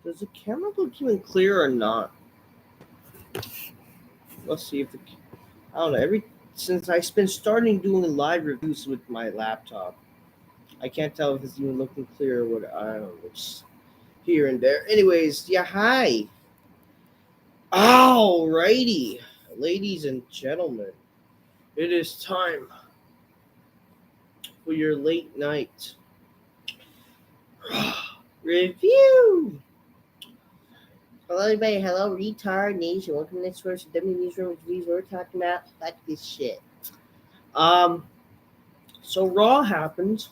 Does the camera look even clear or not? Let's see if I don't know. Since I've been starting doing live reviews with my laptop, I can't tell if it's even looking clear or what. I don't know. It's here and there. Anyways, yeah, hi. Alrighty, ladies and gentlemen, it is time for your late night review. Hello, everybody. Hello, retard nation. Welcome to the next verse of WWE Newsroom reviews. We're talking about like this shit. So Raw happened.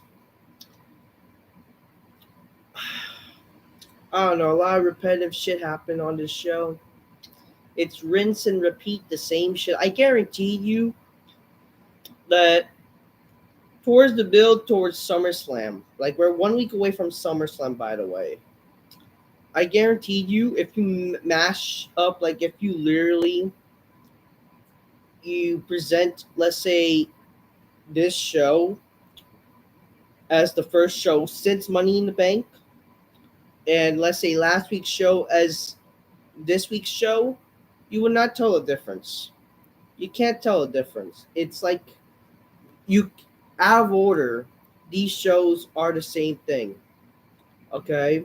I don't know. A lot of repetitive shit happened on this show. It's rinse and repeat the same shit. I guarantee you that towards the build towards SummerSlam, like we're 1 week away from SummerSlam, by the way. I guarantee you, if you mash up, like if you literally you present, let's say, this show as the first show since Money in the Bank, and let's say last week's show as this week's show, you would not tell a difference. You can't tell a difference. It's like you out of order. These shows are the same thing. Okay?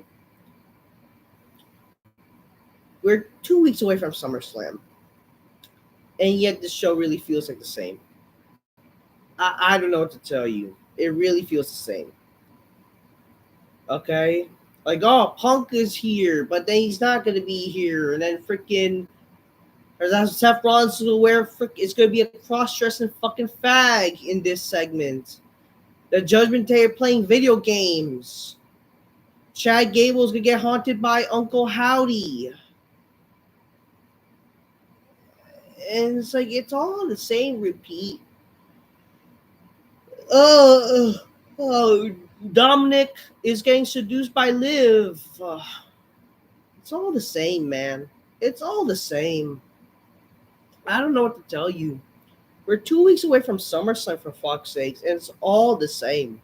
We're 2 weeks away from SummerSlam. And yet this show really feels like the same. I don't know what to tell you. It really feels the same. Okay? Like, oh, Punk is here, but then he's not going to be here. And then freaking Seth Rollins will wear it's going to be a cross-dressing fucking fag in this segment. The Judgment Day are playing video games. Chad Gable's going to get haunted by Uncle Howdy. And it's like, it's all the same repeat. Dominic is getting seduced by Liv. It's all the same, man. It's all the same. I don't know what to tell you. We're 2 weeks away from SummerSlam, for fuck's sakes, and it's all the same.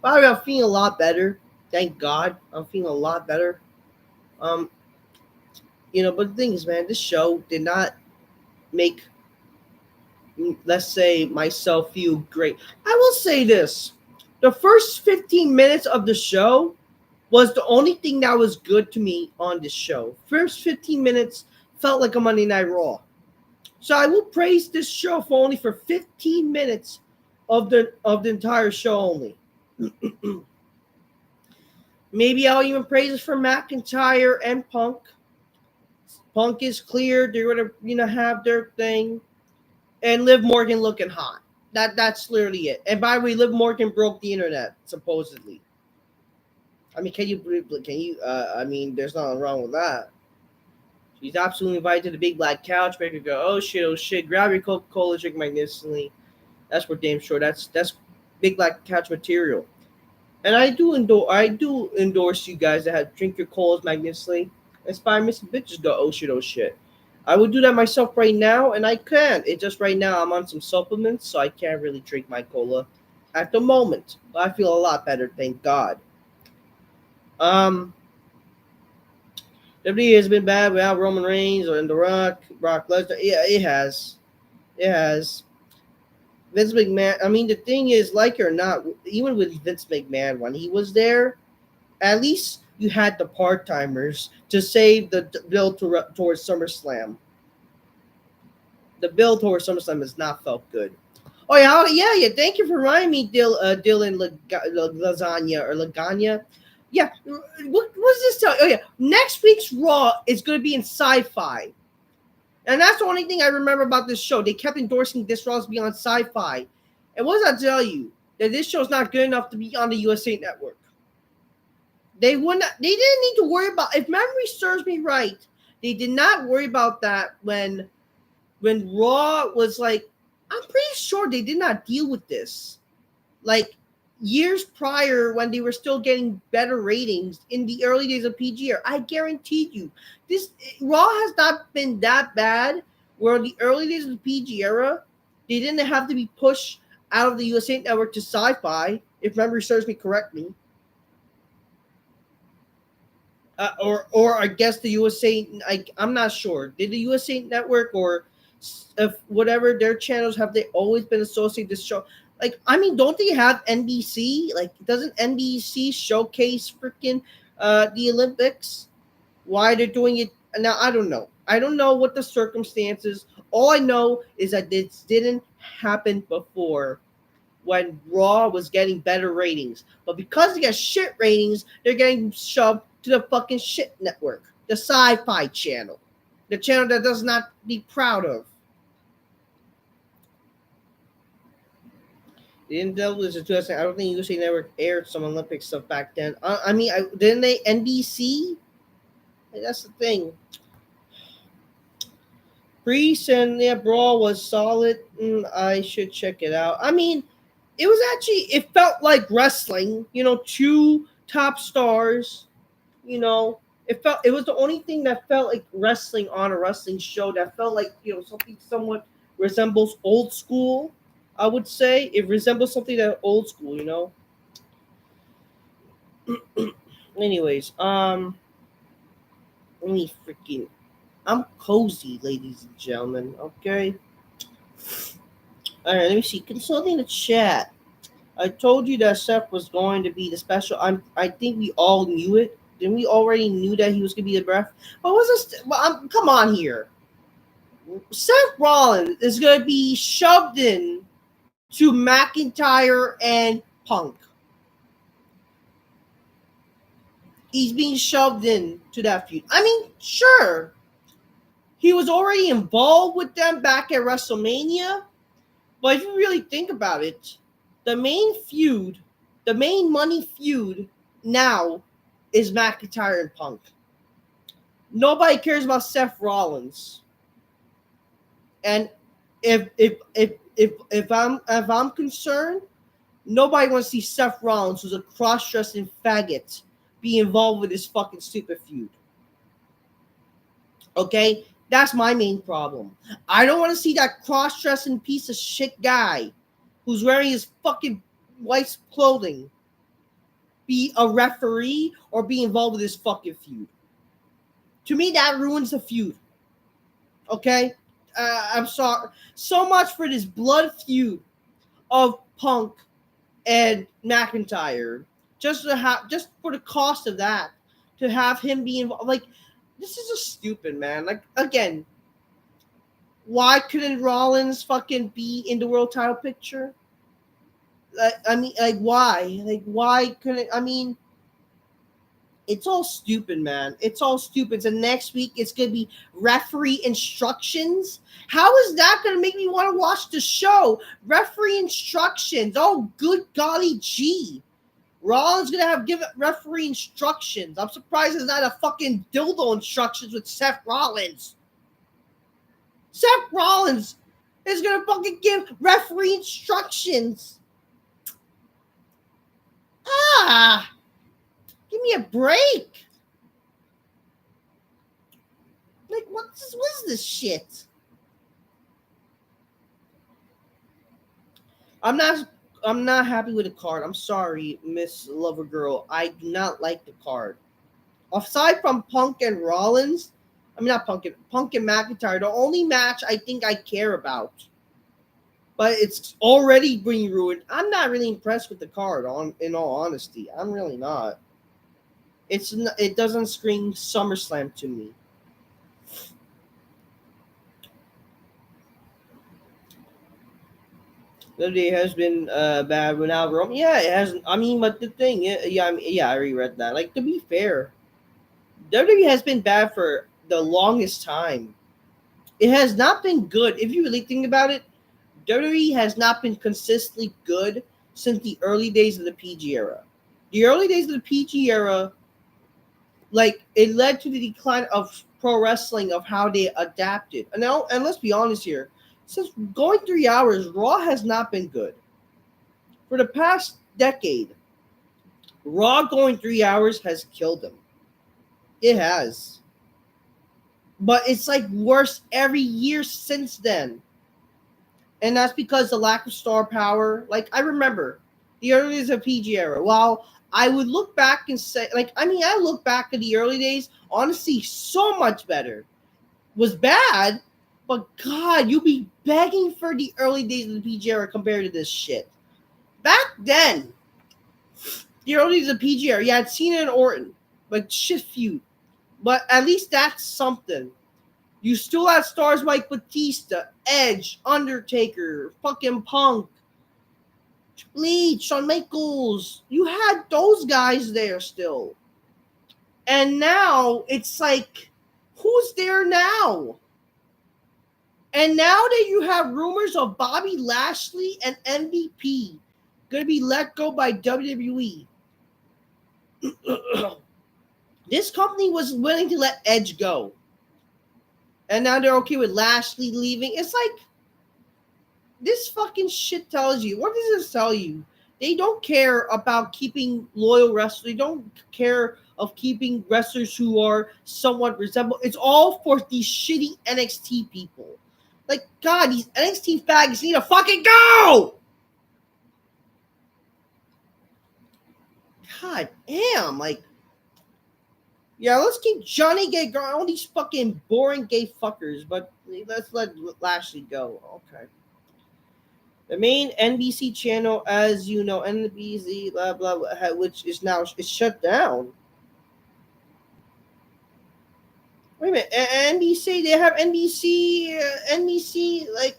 By the way, I'm feeling a lot better. Thank God. I'm feeling a lot better. But the thing is, man, this show did not make, let's say, myself feel great. I will say this. The first 15 minutes of the show was the only thing that was good to me on this show. First 15 minutes felt like a Monday Night Raw. So I will praise this show for 15 minutes of the entire show only. Maybe I'll even praise it for McIntyre and Punk. Punk is clear. They're gonna have their thing. And Liv Morgan looking hot. That's literally it. And by the way, Liv Morgan broke the internet, supposedly. I mean, can you? There's nothing wrong with that. She's absolutely invited to the big black couch. Make her go, oh shit, grab your Coca-Cola, drink magnificently. That's for damn sure. That's big black couch material. And I do endorse you guys that have drink your colas magnificently. Inspire Mr. Bitches go, oh shit. I would do that myself right now, and I can. It's just right now I'm on some supplements, so I can't really drink my cola at the moment. But I feel a lot better, thank God. WWE has been bad without Roman Reigns or The Rock, Brock Lesnar. Yeah, it has. It has. Vince McMahon, I mean, the thing is, like it or not, even with Vince McMahon, when he was there, at least you had the part-timers to save the build towards SummerSlam. The build towards SummerSlam has not felt good. Oh, yeah. Thank you for reminding me, Dylan Lasagna. Yeah, what's this tell? Oh, yeah. Next week's Raw is going to be in sci-fi. And that's the only thing I remember about this show. They kept endorsing this Raw to be on sci-fi. And what does that tell you? That this show is not good enough to be on the USA Network. They didn't need to worry about, if memory serves me right, they did not worry about that when Raw was like, I'm pretty sure they did not deal with this. Like, years prior, when they were still getting better ratings in the early days of PG era, I guarantee you, this Raw has not been that bad. Where in the early days of the PG era, they didn't have to be pushed out of the USA Network to Sci-Fi, if memory serves me correctly. or I guess the USA. I'm not sure. Did the USA Network or if whatever their channels have they always been associated with this show? Like, I mean, don't they have NBC? Like, doesn't NBC showcase freaking the Olympics? Why they're doing it now? I don't know. I don't know what the circumstances. All I know is that this didn't happen before when Raw was getting better ratings. But because they got shit ratings, they're getting shoved to the fucking shit network, the Sci-Fi Channel, the channel that does not be proud of. They didn't delve into 2000. I don't think USA Network aired some Olympic stuff back then. I mean, didn't they NBC? That's the thing. Priest and yeah, Brawl was solid. I should check it out. I mean, it was actually, it felt like wrestling. You know, two top stars. You know, it was the only thing that felt like wrestling on a wrestling show that felt like, you know, something somewhat resembles old school. I would say it resembles something that old school. You know. Anyways, let me freaking. I'm cozy, ladies and gentlemen. Okay. All right. Let me see. Consulting the chat. I told you that Seth was going to be the special. I think we all knew it. Didn't we already knew that he was going to be the ref? What was this? Well, come on here. Seth Rollins is going to be shoved in to McIntyre and Punk. He's being shoved in to that feud. I mean, sure. He was already involved with them back at WrestleMania. But if you really think about it, the main feud, the main money feud now is McIntyre and Punk. Nobody cares about Seth Rollins. And if I'm concerned, nobody wants to see Seth Rollins, who's a cross-dressing faggot, be involved with this fucking stupid feud. Okay? That's my main problem. I don't want to see that cross-dressing piece of shit guy who's wearing his fucking wife's clothing be a referee or be involved with this fucking feud. To me, that ruins the feud. Okay? I'm sorry. So much for this blood feud of Punk and McIntyre. Just for the cost of that, to have him be involved. Like, this is just stupid, man. Like, again, why couldn't Rollins fucking be in the world title picture? I mean, like, why? Like, why couldn't? I mean, it's all stupid, man. It's all stupid. So next week it's gonna be referee instructions. How is that gonna make me want to watch the show? Referee instructions. Oh, good golly gee. Rollins gonna have given referee instructions. I'm surprised it's not a fucking dildo instructions with Seth Rollins. Seth Rollins is gonna fucking give referee instructions. Give me a break. Like, what is this shit? I'm not happy with the card. I'm sorry, Miss Lover Girl. I do not like the card. Aside from Punk and Rollins, I mean not Punk and McIntyre, the only match I think I care about. But it's already being ruined. I'm not really impressed with the card, in all honesty. I'm really not. It doesn't scream SummerSlam to me. WWE has been bad without Rome. Yeah, it has. I mean, but the thing, I reread that. Like, to be fair, WWE has been bad for the longest time. It has not been good. If you really think about it, WWE has not been consistently good since the early days of the PG era. The early days of the PG era, like, it led to the decline of pro wrestling, of how they adapted. And let's be honest here. Since going 3 hours, Raw has not been good. For the past decade, Raw going 3 hours has killed them. It has. But it's like worse every year since then. And that's because the lack of star power. Like, I remember the early days of PG era. While I would look back and say, like, I mean, I look back at the early days, honestly, so much better. Was bad, but God, you be begging for the early days of the PG era compared to this shit. Back then, the early days of the PG era, you had Cena and Orton, like shit feud. But at least that's something. You still had stars like Batista, Edge, Undertaker, fucking Punk, Bleach, Shawn Michaels. You had those guys there still. And now it's like, who's there now? And now that you have rumors of Bobby Lashley and MVP going to be let go by WWE, this company was willing to let Edge go. And now they're okay with Lashley leaving. It's like, this fucking shit tells you. What does this tell you? They don't care about keeping loyal wrestlers. They don't care of keeping wrestlers who are somewhat resemble. It's all for these shitty NXT people. Like, God, these NXT faggots need to fucking go! God damn, like, yeah, let's keep Johnny Gay going. All these fucking boring gay fuckers, but let's let Lashley go. Okay. The main NBC channel, as you know, NBC, blah, blah, blah, which is now it's shut down. Wait a minute, NBC, they have NBC, like,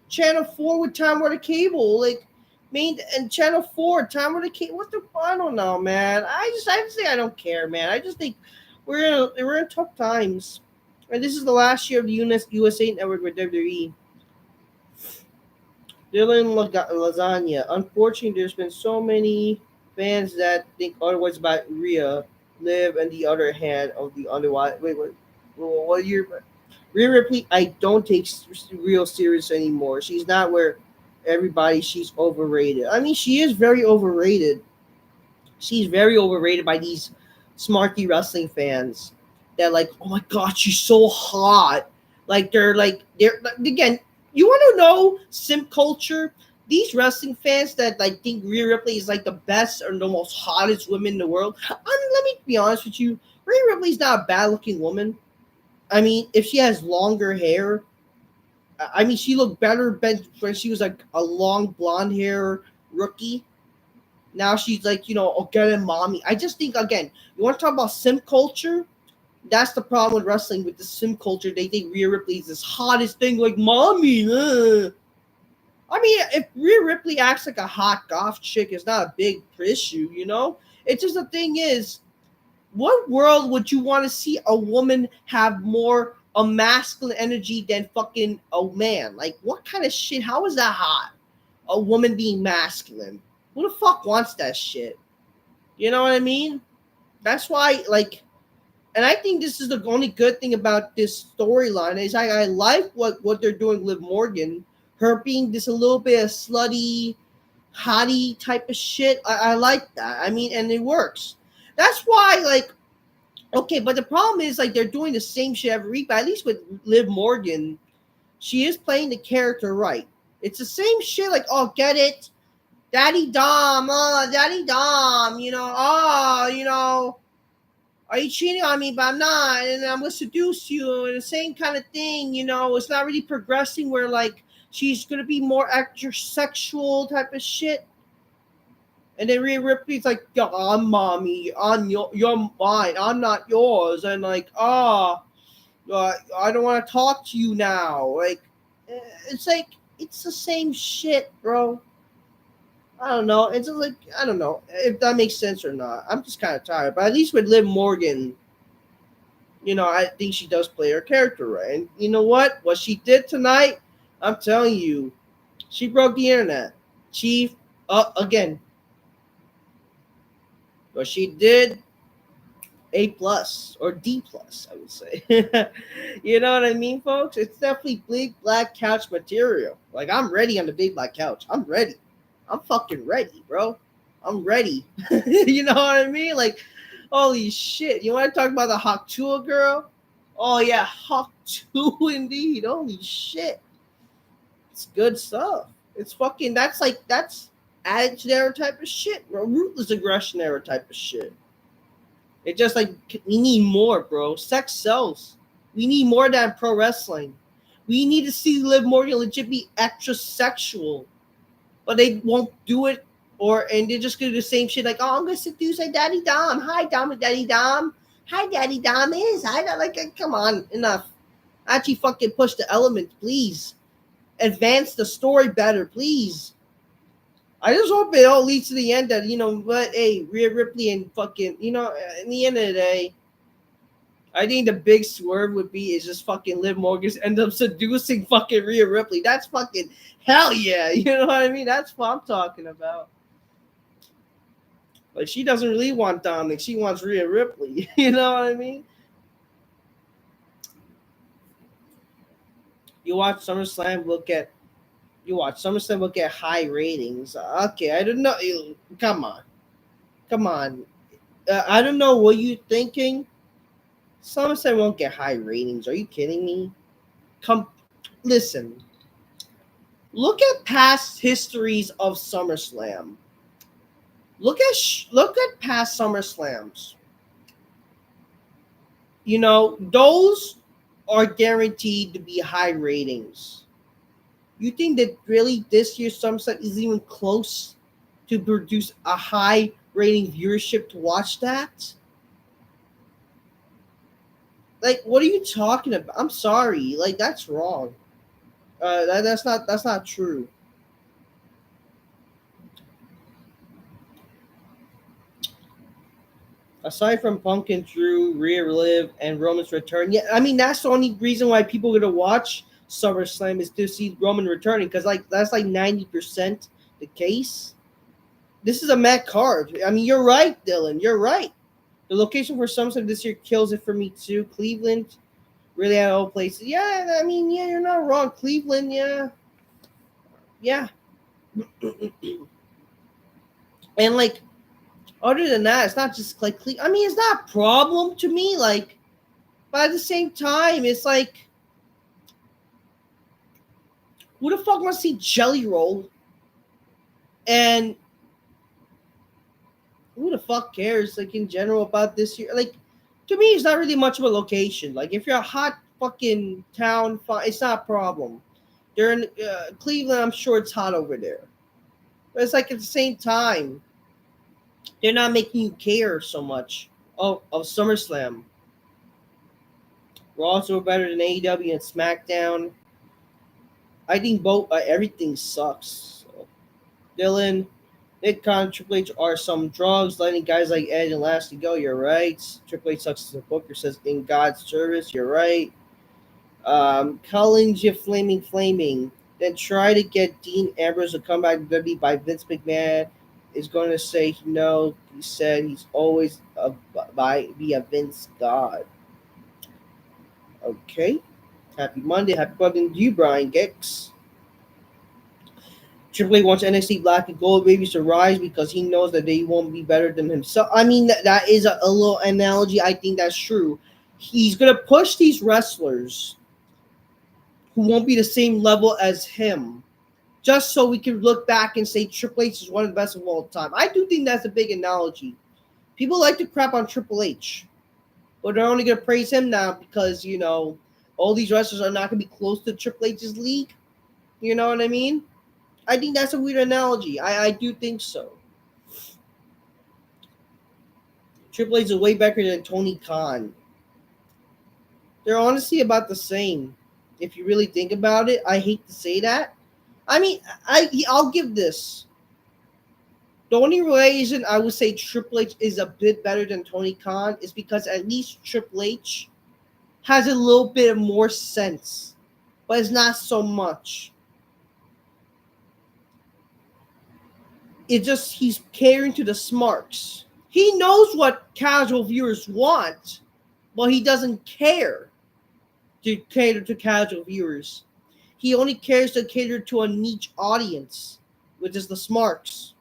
Channel 4 with Time Warner Cable, like, main, and Channel 4, Time Warner Cable, what the, I don't know, man. I just think I don't care, man. I just think we're in tough times. And this is the last year of the USA Network with WWE. Dylan Lasagna. Unfortunately, there's been so many fans that think otherwise about Rhea. Liv, and the other hand of the underwater. Wait, what year? Rhea Ripley, I don't take real serious anymore. She's not where everybody. She's overrated. I mean, she is very overrated. She's very overrated by these smarky wrestling fans. That like, oh my god, she's so hot. Like they're again. You want to know simp culture? These wrestling fans that like think Rhea Ripley is like the best or the most hottest woman in the world. Let me be honest with you. Rhea Ripley's not a bad looking woman. I mean, if she has longer hair, I mean, she looked better when she was like a long blonde hair rookie. Now she's like, again, mommy. I just think, again, you want to talk about simp culture? That's the problem with wrestling, with the simp culture. They think Rhea Ripley is this hottest thing, like mommy. I mean, if Rhea Ripley acts like a hot goth chick, it's not a big issue, It's just the thing is, what world would you want to see a woman have more a masculine energy than fucking a man? Like, what kind of shit? How is that hot? A woman being masculine. Who the fuck wants that shit? You know what I mean? That's why, like, and I think this is the only good thing about this storyline is I like what they're doing with Liv Morgan. Her being this a little bit of slutty, hottie type of shit. I like that. I mean, and it works. That's why, like, okay, but the problem is, like, they're doing the same shit every week, but at least with Liv Morgan, she is playing the character right. It's the same shit, like, oh, get it? Daddy Dom, are you cheating on me? But I'm not, and I'm gonna seduce you, and the same kind of thing, it's not really progressing where, like, she's gonna be more heterosexual type of shit. And then Rhea Ripley's like, yo, I'm mommy, you're mine, I'm not yours, and like, I don't want to talk to you now. Like, it's the same shit, bro. I don't know. It's just like, I don't know if that makes sense or not. I'm just kind of tired. But at least with Liv Morgan, I think she does play her character right. And you know what? What she did tonight, I'm telling you, she broke the internet. Chief, again. What she did, A+ or D+, I would say. You know what I mean, folks? It's definitely big black couch material. Like, I'm ready on the big black couch. I'm ready. I'm fucking ready, bro. I'm ready. You know what I mean? Like, holy shit. You want to talk about the Hawk2 girl? Oh, yeah, Hawk2 indeed. Holy shit. It's good stuff. It's fucking, that's attitude era type of shit, bro. Ruthless aggression era type of shit. It's just like we need more, bro. Sex sells. We need more than pro wrestling. We need to see Liv Morgan legit be extra sexual, but they won't do it, and they're just gonna do the same shit. Like, oh, I'm gonna seduce my Daddy Dom. Hi, Dom, Daddy Dom. Hi, Daddy Dom is. I don't like. Come on, enough. Actually, fucking push the element, please. Advance the story better, please. I just hope it all leads to the end that, but hey, Rhea Ripley and fucking, in the end of the day, I think the big swerve would be is just fucking Liv Morgan end up seducing fucking Rhea Ripley. That's fucking hell yeah. You know what I mean? That's what I'm talking about. Like, she doesn't really want Dominic. She wants Rhea Ripley. You know what I mean? You watch SummerSlam, look at high ratings. Okay, I don't know. Come on. I don't know what you're thinking. SummerSlam won't get high ratings. Are you kidding me? Listen. Look at past histories of SummerSlam. Look at past SummerSlams. Those are guaranteed to be high ratings. You think that really this year's SummerSlam is even close to produce a high rating viewership to watch that? Like, what are you talking about? I'm sorry. Like, that's wrong. That's not true. Aside from Punk and Drew, Rhea Liv, and Roman's return, yeah, I mean that's the only reason why people are gonna watch SummerSlam is to see Roman returning, because that's like 90% the case. This is a Matt card. I mean, you're right, Dylan. You're right. The location for SummerSlam this year kills it for me too. Cleveland, really at all places. Yeah, I mean, yeah, you're not wrong. Cleveland, yeah. And like, other than that, it's not just like I mean, it's not a problem to me. Like, but at the same time, it's like, who the fuck wants to see Jelly Roll? And who the fuck cares? Like, in general about this year, like, to me, it's not really much of a location. Like, if you're a hot fucking town, it's not a problem. They're in Cleveland. I'm sure it's hot over there. But it's like at the same time, they're not making you care so much of SummerSlam. Raws were better than AEW and SmackDown. I think both everything sucks. So, Dylan, Nick Khan, Triple H are some drugs, letting guys like Edge and Lashley go. You're right. Triple H sucks as a booker, says in God's service. You're right. Collins, you flaming. Then try to get Dean Ambrose to come back to WWE by Vince McMahon. Is going to say no. He said he's always be a Vince god. Okay. Happy Monday. Happy birthday to you, Brian Gix. Triple H wants NXT Black and Gold babies to rise because he knows that they won't be better than himself. I mean, that is a little analogy. I think that's true. He's going to push these wrestlers who won't be the same level as him, just so we can look back and say Triple H is one of the best of all time. I do think that's a big analogy. People like to crap on Triple H, but they're only going to praise him now because, all these wrestlers are not going to be close to Triple H's league. You know what I mean? I think that's a weird analogy. I do think so. Triple H is way better than Tony Khan. They're honestly about the same. If you really think about it, I hate to say that. I mean, I'll give this. The only reason I would say Triple H is a bit better than Tony Khan is because at least Triple H has a little bit more sense, but it's not so much. It's just he's catering to the smarts. He knows what casual viewers want, but he doesn't care to cater to casual viewers. He only cares to cater to a niche audience, which is the smarts.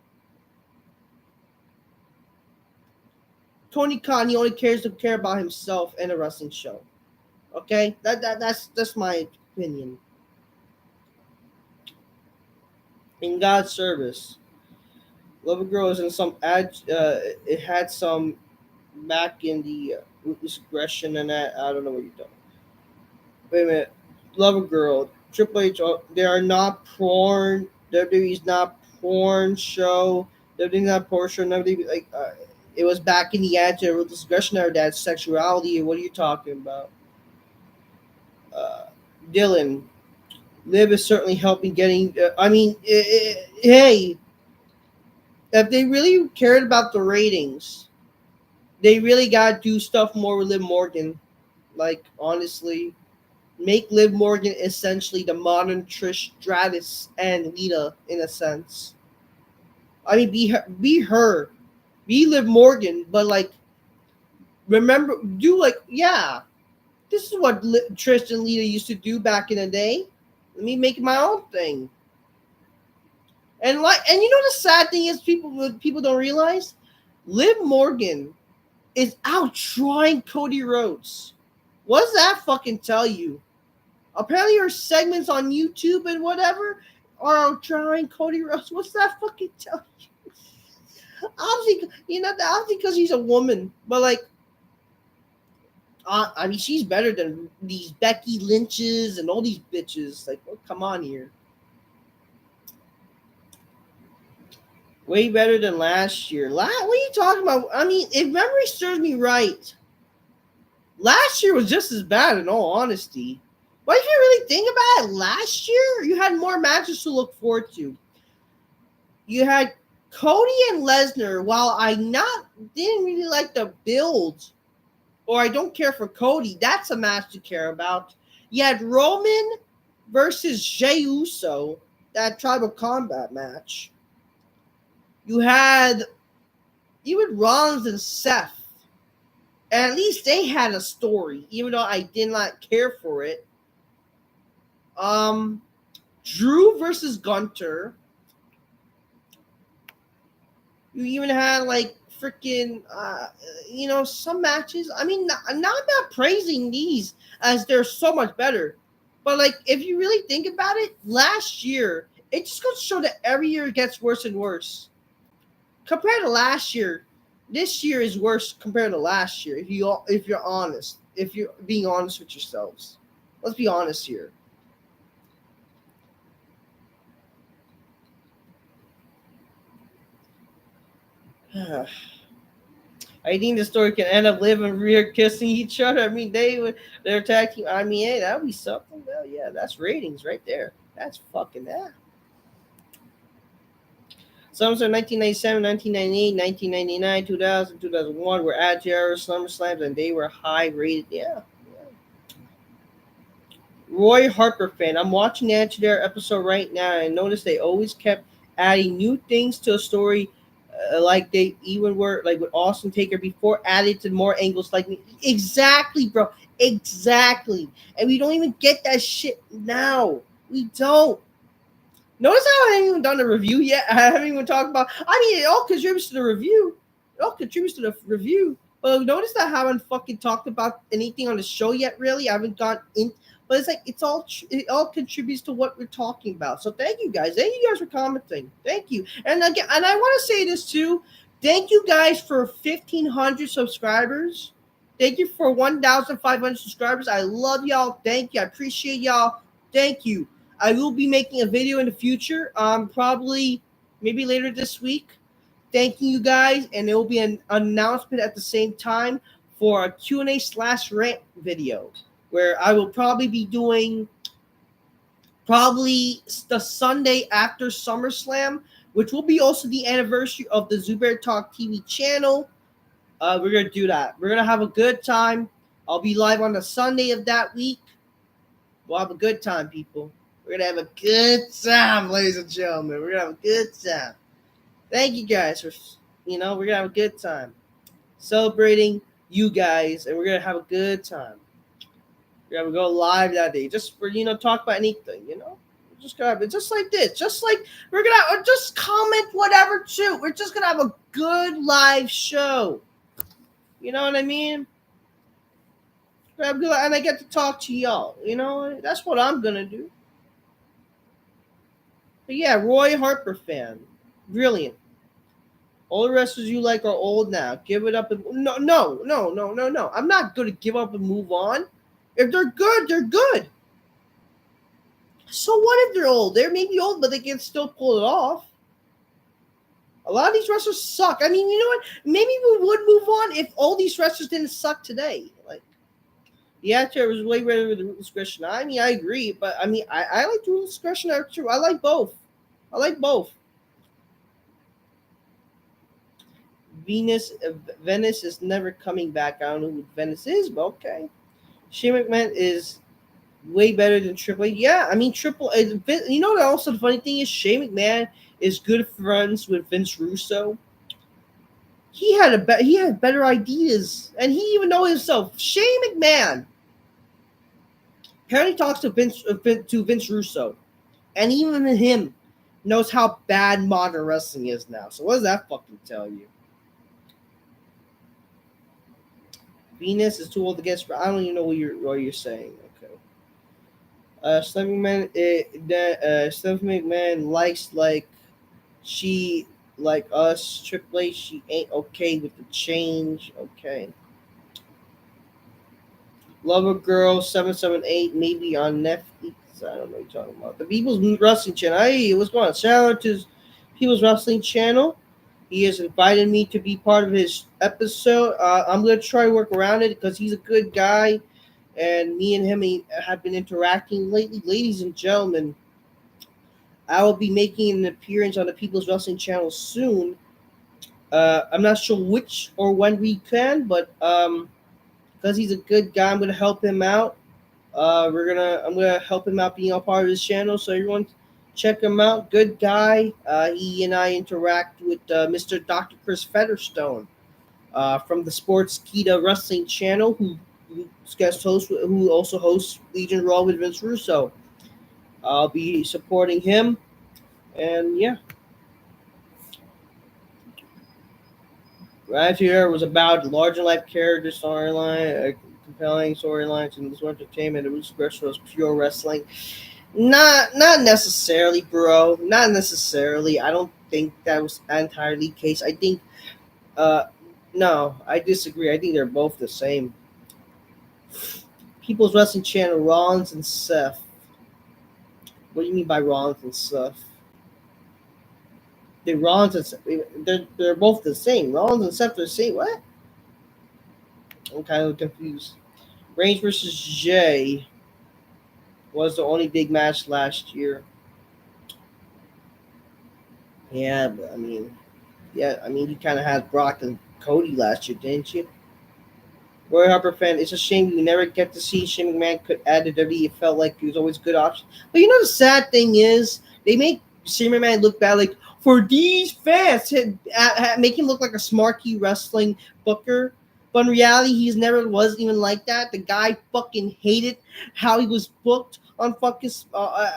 Tony Khan, he only cares to care about himself and a wrestling show. Okay? That's my opinion. In God's service. Lover Girl is in some ad. It had some back in the ruthless aggression and that. I don't know what you're talking. Wait a minute. Lover Girl, Triple H. They are not porn. WWE's not porn show. WWE's not porn show. WWE like. It was back in the attitude with discretionary that sexuality. What are you talking about? Uh, Dylan, Liv is certainly helping getting. Hey, if they really cared about the ratings, they really got to do stuff more with Liv Morgan. Like, honestly, make Liv Morgan essentially the modern Trish Stratus and Lita in a sense. I mean, be Liv Morgan, but like, remember, do like, yeah, this is what Trish and Lita used to do back in the day. Let me make my own thing. And you know the sad thing is people don't realize, Liv Morgan is out trying Cody Rhodes. What does that fucking tell you? Apparently her segments on YouTube and whatever are out trying Cody Rhodes. What's that fucking tell you? Obviously, obviously because she's a woman, but like, I mean, she's better than these Becky Lynches and all these bitches. Like, oh, come on here. Way better than last year. What are you talking about? I mean, if memory serves me right, last year was just as bad in all honesty. But if you really think about it, last year you had more matches to look forward to. You had Cody and Lesnar. While didn't really like the build, or I don't care for Cody, that's a match to care about. You had Roman versus Jey Uso, that Tribal Combat match. You had even Rollins and Seth. And at least they had a story, even though I did not care for it. Drew versus Gunther. You even had like freaking, some matches. I mean, I'm not praising these as they're so much better. But like, if you really think about it, last year, it just goes to show that every year it gets worse and worse. Compared to last year, this year is worse compared to last year. If you're honest, if you're being honest with yourselves, let's be honest here. I think the story can end up living rear kissing each other. I mean, they're attacking. I mean, hey, that'd be something. Well, yeah, that's ratings right there. That's fucking that. Summerslam 1997, 1998, 1999, 2000, 2001 were Agile Summerslams, and they were high rated. Yeah. Roy Harper fan. I'm watching the Agile episode right now, and I noticed they always kept adding new things to a story. Like they even were like with Austin Taker before, added to more angles. Like exactly, bro, exactly. And we don't even get that shit now. We don't. Notice how I haven't even done a review yet. I haven't even talked about. I mean, it all contributes to the review. It all contributes to the review. But notice that I haven't fucking talked about anything on the show yet. Really, I haven't gone in. But it's like it all contributes to what we're talking about. So thank you guys. Thank you guys for commenting. Thank you. And again, and I want to say this too. Thank you guys for 1,500 subscribers. Thank you for 1,500 subscribers. I love y'all. Thank you. I appreciate y'all. Thank you. I will be making a video in the future, probably maybe later this week, thanking you guys, and there will be an announcement at the same time for a Q&A/rant video, where I will probably be doing the Sunday after SummerSlam, which will be also the anniversary of the Zubair Talk TV channel. We're going to do that. We're going to have a good time. I'll be live on the Sunday of that week. We'll have a good time, people. We're going to have a good time, ladies and gentlemen. We're going to have a good time. Thank you guys for, we're going to have a good time. Celebrating you guys, and we're going to have a good time. We're going to go live that day just for, talk about anything, We're just going to have it just like this. Just like we're going to just comment whatever, too. We're just going to have a good live show. You know what I mean? And I get to talk to y'all. That's what I'm going to do. But yeah, Roy Harper fan. Brilliant. All the wrestlers you like are old now. Give it up and no. I'm not gonna give up and move on. If they're good, they're good. So what if they're old? They may be old, but they can still pull it off. A lot of these wrestlers suck. I mean, you know what? Maybe we would move on if all these wrestlers didn't suck today. Like, the actor was way better with the ruthless Christian. I mean, I agree, but I mean, I like the ruthless Christian too. I like both. I like both. Venice is never coming back. I don't know who Venice is, but okay. Shane McMahon is way better than Triple H. Yeah, I mean you know what? Also, the funny thing is Shane McMahon is good friends with Vince Russo. He had better ideas, and he even know himself. Shane McMahon apparently talks to Vince Russo, and even him knows how bad modern wrestling is now. So what does that fucking tell you? Venus is too old to get. I don't even know what you're saying. Okay. Stephanie McMahon likes like she like us. Triple H, she ain't okay with the change. Okay. Lover Girl 778 maybe on Netflix. I don't know what you're talking about. The People's Wrestling Channel. Hey, what's going on? Shout out to People's Wrestling Channel. He has invited me to be part of his episode. I'm going to try to work around it because he's a good guy. And me and him have been interacting lately. Ladies and gentlemen, I will be making an appearance on the People's Wrestling Channel soon. I'm not sure which or when we can, but because he's a good guy, I'm going to help him out. I'm gonna help him out being a part of his channel. So everyone, check him out. Good guy. He and I interact with Mr. Dr. Chris Featherstone from the Sportskeeda Wrestling Channel, who guest host, who also hosts Legion Raw with Vince Russo. I'll be supporting him, and yeah. Right here was about larger life character storyline. Compelling storylines and this entertainment. It was pure wrestling. Not necessarily, bro. Not necessarily. I don't think that was entirely the case. I think no, I disagree. I think they're both the same. People's Wrestling Channel, Rollins and Seth. What do you mean by Rollins and Seth? They're both the same. Rollins and Seth are the same. What? I'm kind of confused. Reigns versus Jay was the only big match last year. Yeah, but I mean, you kind of had Brock and Cody last year, didn't you? Roy Harper fan, it's a shame you never get to see Shane McMahon could add to WWE. It felt like he was always a good option. But you know the sad thing is, they make Shane McMahon look bad. Like, for these fans, make him look like a smarky wrestling booker. But in reality, he's never was even like that. The guy fucking hated how he was booked on fucking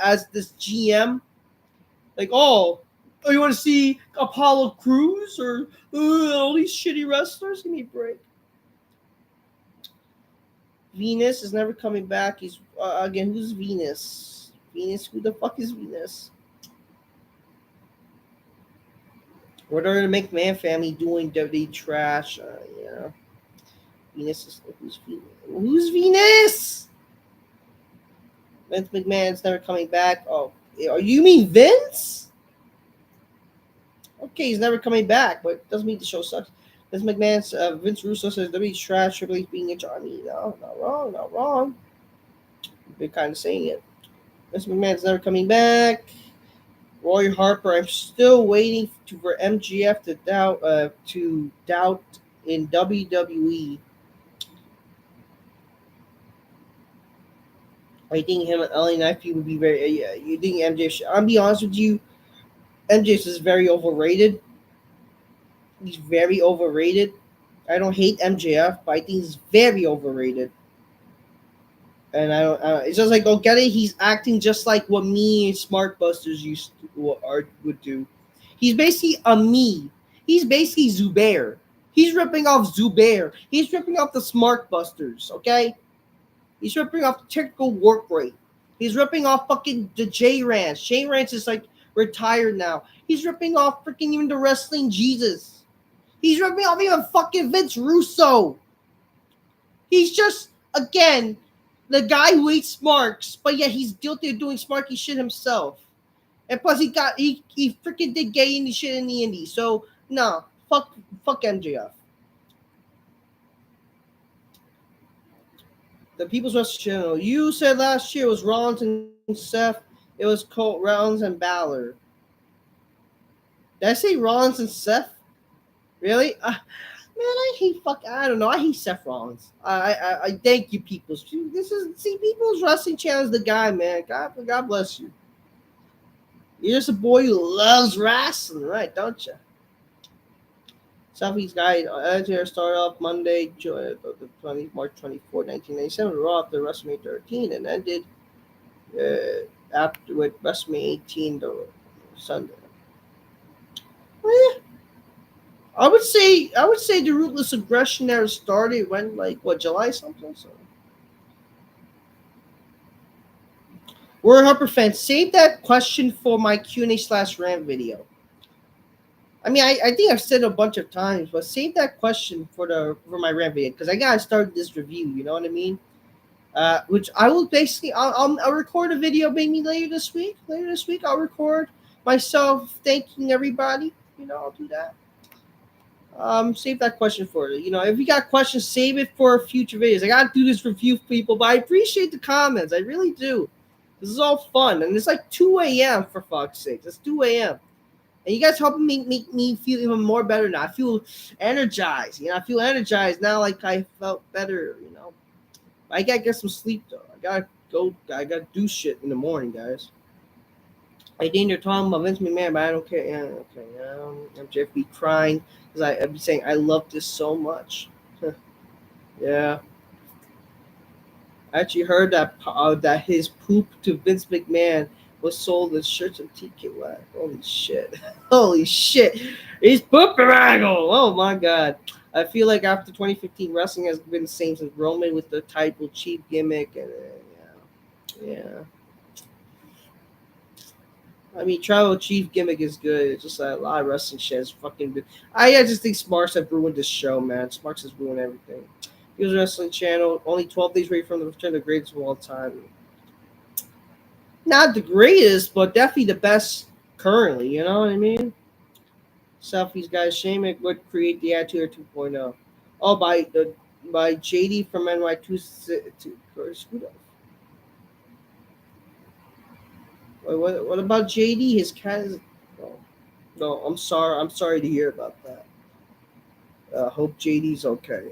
as this GM. Like, oh, you want to see Apollo Crews or all these shitty wrestlers? Give me a break. Venus is never coming back. He's again. Who's Venus? Venus. Who the fuck is Venus? What are the McMahon family doing? WWE trash. Yeah. Venus is who's Venus? Who's Venus? Vince McMahon's never coming back. Oh, you mean Vince? Okay, he's never coming back, but doesn't mean the show sucks. Vince McMahon's Vince Russo says WWE's trash. Triple H being HR. I mean, no, not wrong. They're kind of saying it. Vince McMahon's never coming back. Roy Harper, I'm still waiting for MGF to doubt in WWE. I think him and LA Knight would be very. Yeah, you think MJF? I'll be honest with you. MJF is very overrated. He's very overrated. I don't hate MJF, but I think he's very overrated. And I don't. It's just like, get it. He's acting just like what me and Smart Busters would do. He's basically a me. He's basically Zubair. He's ripping off Zubair. He's ripping off the Smart Busters. Okay. He's ripping off the technical work rate. He's ripping off fucking the J Ranch. J Ranch is like retired now. He's ripping off freaking even the Wrestling Jesus. He's ripping off even fucking Vince Russo. He's just, again, the guy who hates Smarks, but yet he's guilty of doing Smarky shit himself. And plus, he freaking did gay indie shit in the indies. So, no, fuck MJF. The People's Wrestling Channel. You said last year it was Rollins and Seth. It was Colt, Rollins, and Balor. Did I say Rollins and Seth? Really? Man, I don't know. I hate Seth Rollins. I thank you, People's. People's Wrestling Channel is the guy, man. God bless you. You're just a boy who loves wrestling, right? Don't you? Southeast Guide editor started off Monday, March 24, 1997, Raw after WrestleMania 13, and ended after with WrestleMania 18 to Sunday. I would say the Ruthless Aggression era started when July something. So, we're Harper fans. Save that question for my Q&A/rant video. I mean, I think I've said it a bunch of times, but save that question for my rant video because I gotta start this review. You know what I mean? Which I will basically I'll record a video maybe later this week. I'll record myself thanking everybody. I'll do that. Save that question for it. If you got questions, save it for future videos. I gotta do this review for people, but I appreciate the comments. I really do. This is all fun, and it's like 2 a.m. for fuck's sake. It's 2 a.m. And you guys helping make me feel even more better now. I feel energized. I feel energized now like I felt better, I gotta get some sleep, though. I gotta do shit in the morning, guys. I think they're talking about Vince McMahon, but I don't care. Yeah, okay. I'm Jeffrey crying because I've been saying I love this so much. Yeah. I actually heard that his poop to Vince McMahon was sold as shirts and TKY. Holy shit. Holy shit. He's pooping raggle. Oh my god. I feel like after 2015, wrestling has been the same since Roman with the tribal chief gimmick. And yeah. I mean, tribal chief gimmick is good. It's just a lot of wrestling shit is fucking good. I just think Smarks have ruined this show, man. Smarks has ruined everything. He was Wrestling Channel, only 12 days away from the return of the greatest of all time. Not the greatest, but definitely the best currently, you know what I mean? Southeast guys, Sheamus would create the Attitude 2.0. Oh, by JD from NY2 Scoot up. Wait, what about JD? His cat is no. I'm sorry to hear about that. Hope JD's okay.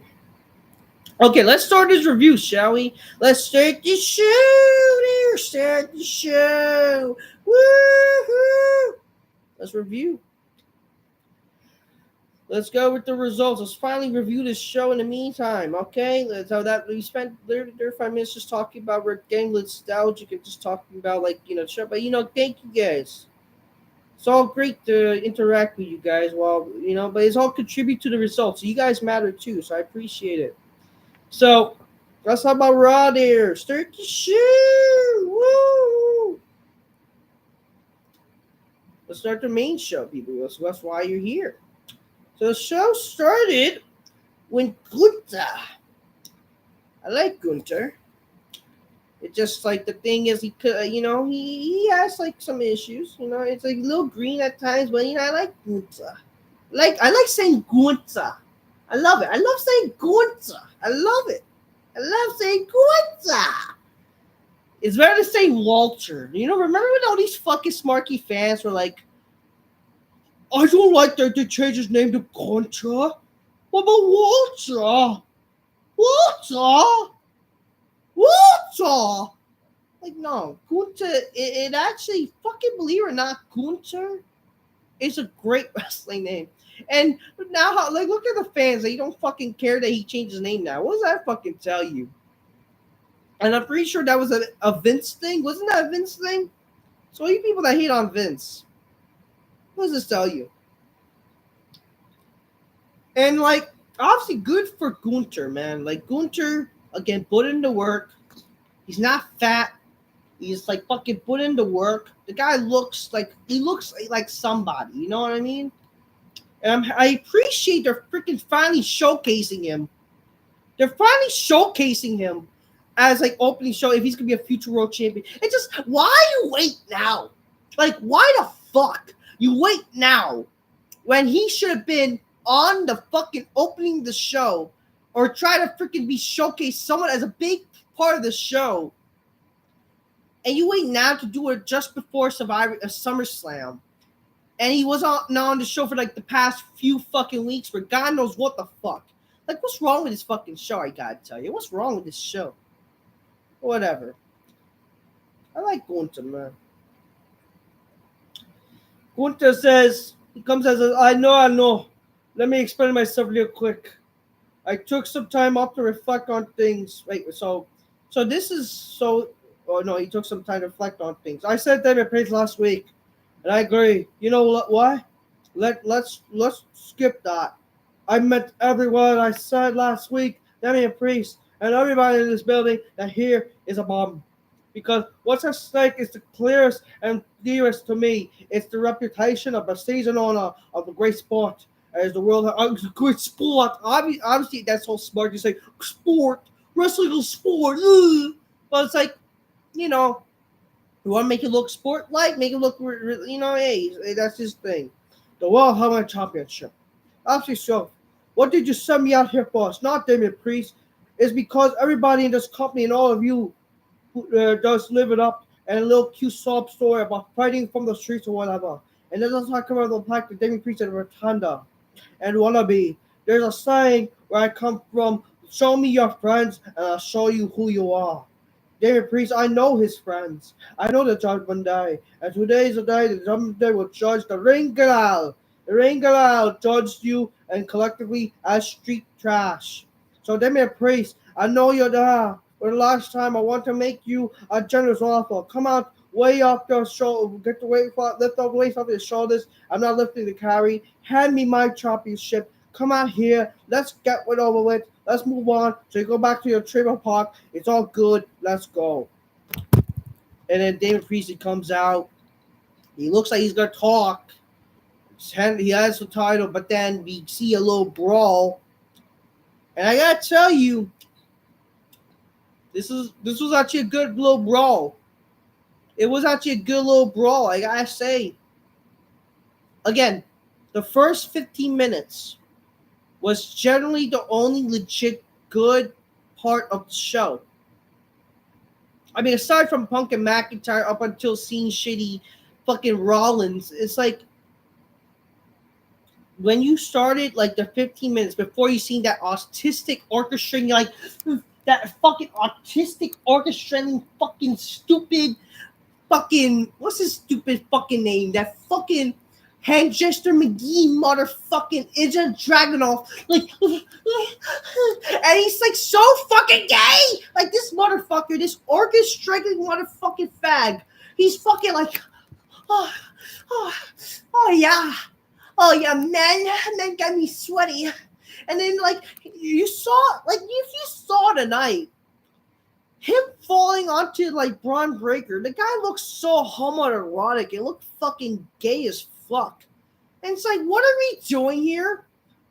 Okay, let's start this review, shall we? Let's start the show. Start the show. Woohoo! Let's review. Let's go with the results. Let's finally review this show in the meantime, okay? So that we spent 35 minutes just talking about getting nostalgic and just talking about show. But thank you guys. It's all great to interact with you guys but it's all contribute to the results. So you guys matter too, so I appreciate it. So let's talk about Raw there. Start the show. Woo! Let's start the main show, people. That's why you're here. So the show started when Gunther. I like Gunther. It's just like the thing is he could, he has some issues. It's a little green at times, but I like Gunther. I like saying Gunther. I love it. I love saying Gunther. I love it. I love saying Gunther. It's better to say Walter. Remember when all these fucking smarky fans were like, I don't like that they changed his name to Gunther. What about Walter? Walter? No. Gunther, it actually, fucking believe it or not, Gunther is a great wrestling name. And now, look at the fans. They don't fucking care that he changed his name now. What does that fucking tell you? And I'm pretty sure that was a Vince thing. Wasn't that a Vince thing? So you people that hate on Vince, what does this tell you? And obviously good for Gunther, man. Gunther, again, put into work. He's not fat. He's fucking put into work. The guy looks like somebody. You know what I mean? And I appreciate they're freaking finally showcasing him. They're finally showcasing him as like opening show if he's gonna be a future world champion. It's just why you wait now? Like why the fuck you wait now when he should have been on the fucking opening the show or try to freaking be showcased someone as a big part of the show, and you wait now to do it just before SummerSlam. And he was on the show for like the past few fucking weeks for God knows what the fuck. Like, what's wrong with this fucking show? I gotta tell you, what's wrong with this show? Whatever. I like Gunther, man. Gunther says he comes as a, I know. Let me explain myself real quick. I took some time off to reflect on things. Wait, so this is so. Oh no, he took some time to reflect on things. I said Damien Priest last week, and I agree. You know what? Why? Let's skip that. I meant everyone I said last week, Damien Priest, and everybody in this building that here is a bomb. Because what's at stake is the clearest and dearest to me. It's the reputation of the season owner of the great sport. As the world, it's a great sport. Obviously, that's so smart. You say sport, wrestling is sport. But it's like, you know, you want to make it look sport-like, make it look, you know, hey, that's his thing. The World Heavyweight Championship. Obviously, so. What did you send me out here for? It's not Damien Priest. It's because everybody in this company and all of you who does live it up and a little cute sob story about fighting from the streets or whatever. And then let's talk about the fact that Damien Priest and Rotunda and Wannabe. There's a saying where I come from, show me your friends and I'll show you who you are. Damien Priest, I know his friends. I know the Judgment Day. And today is the day the Judgment Day will judge the Ring General. The Ring General judged you and collectively as street trash. So Damien Priest, I know you're there. For the last time, I want to make you a generous offer. Come out way off your shoulder. Get the weight, lift the weight off your shoulders. I'm not lifting the carry. Hand me my championship. Come out here. Let's get it over with. Let's move on. So you go back to your trailer park. It's all good. Let's go. And then Damien Priest comes out. He looks like he's gonna talk. He has the title, but then we see a little brawl. And I gotta tell you, this was actually a good little brawl. It was actually a good little brawl, I gotta say. Again, the first 15 minutes was generally the only legit good part of the show. I mean, aside from Punk and McIntyre up until seeing shitty fucking Rollins, it's like when you started like the 15 minutes before you seen that autistic orchestrating, like that fucking autistic orchestrating fucking stupid fucking, what's his stupid fucking name? That fucking Handjester McGee motherfucking Ilja Dragunov, like, and he's like so fucking gay. Like this motherfucker, this orchestrating motherfucking fag. He's fucking like, oh yeah, men got me sweaty. And then like you saw, like if you saw tonight, him falling onto like Braun Breaker, the guy looks so homoerotic. It looked fucking gay as fuck. And it's like, what are we doing here?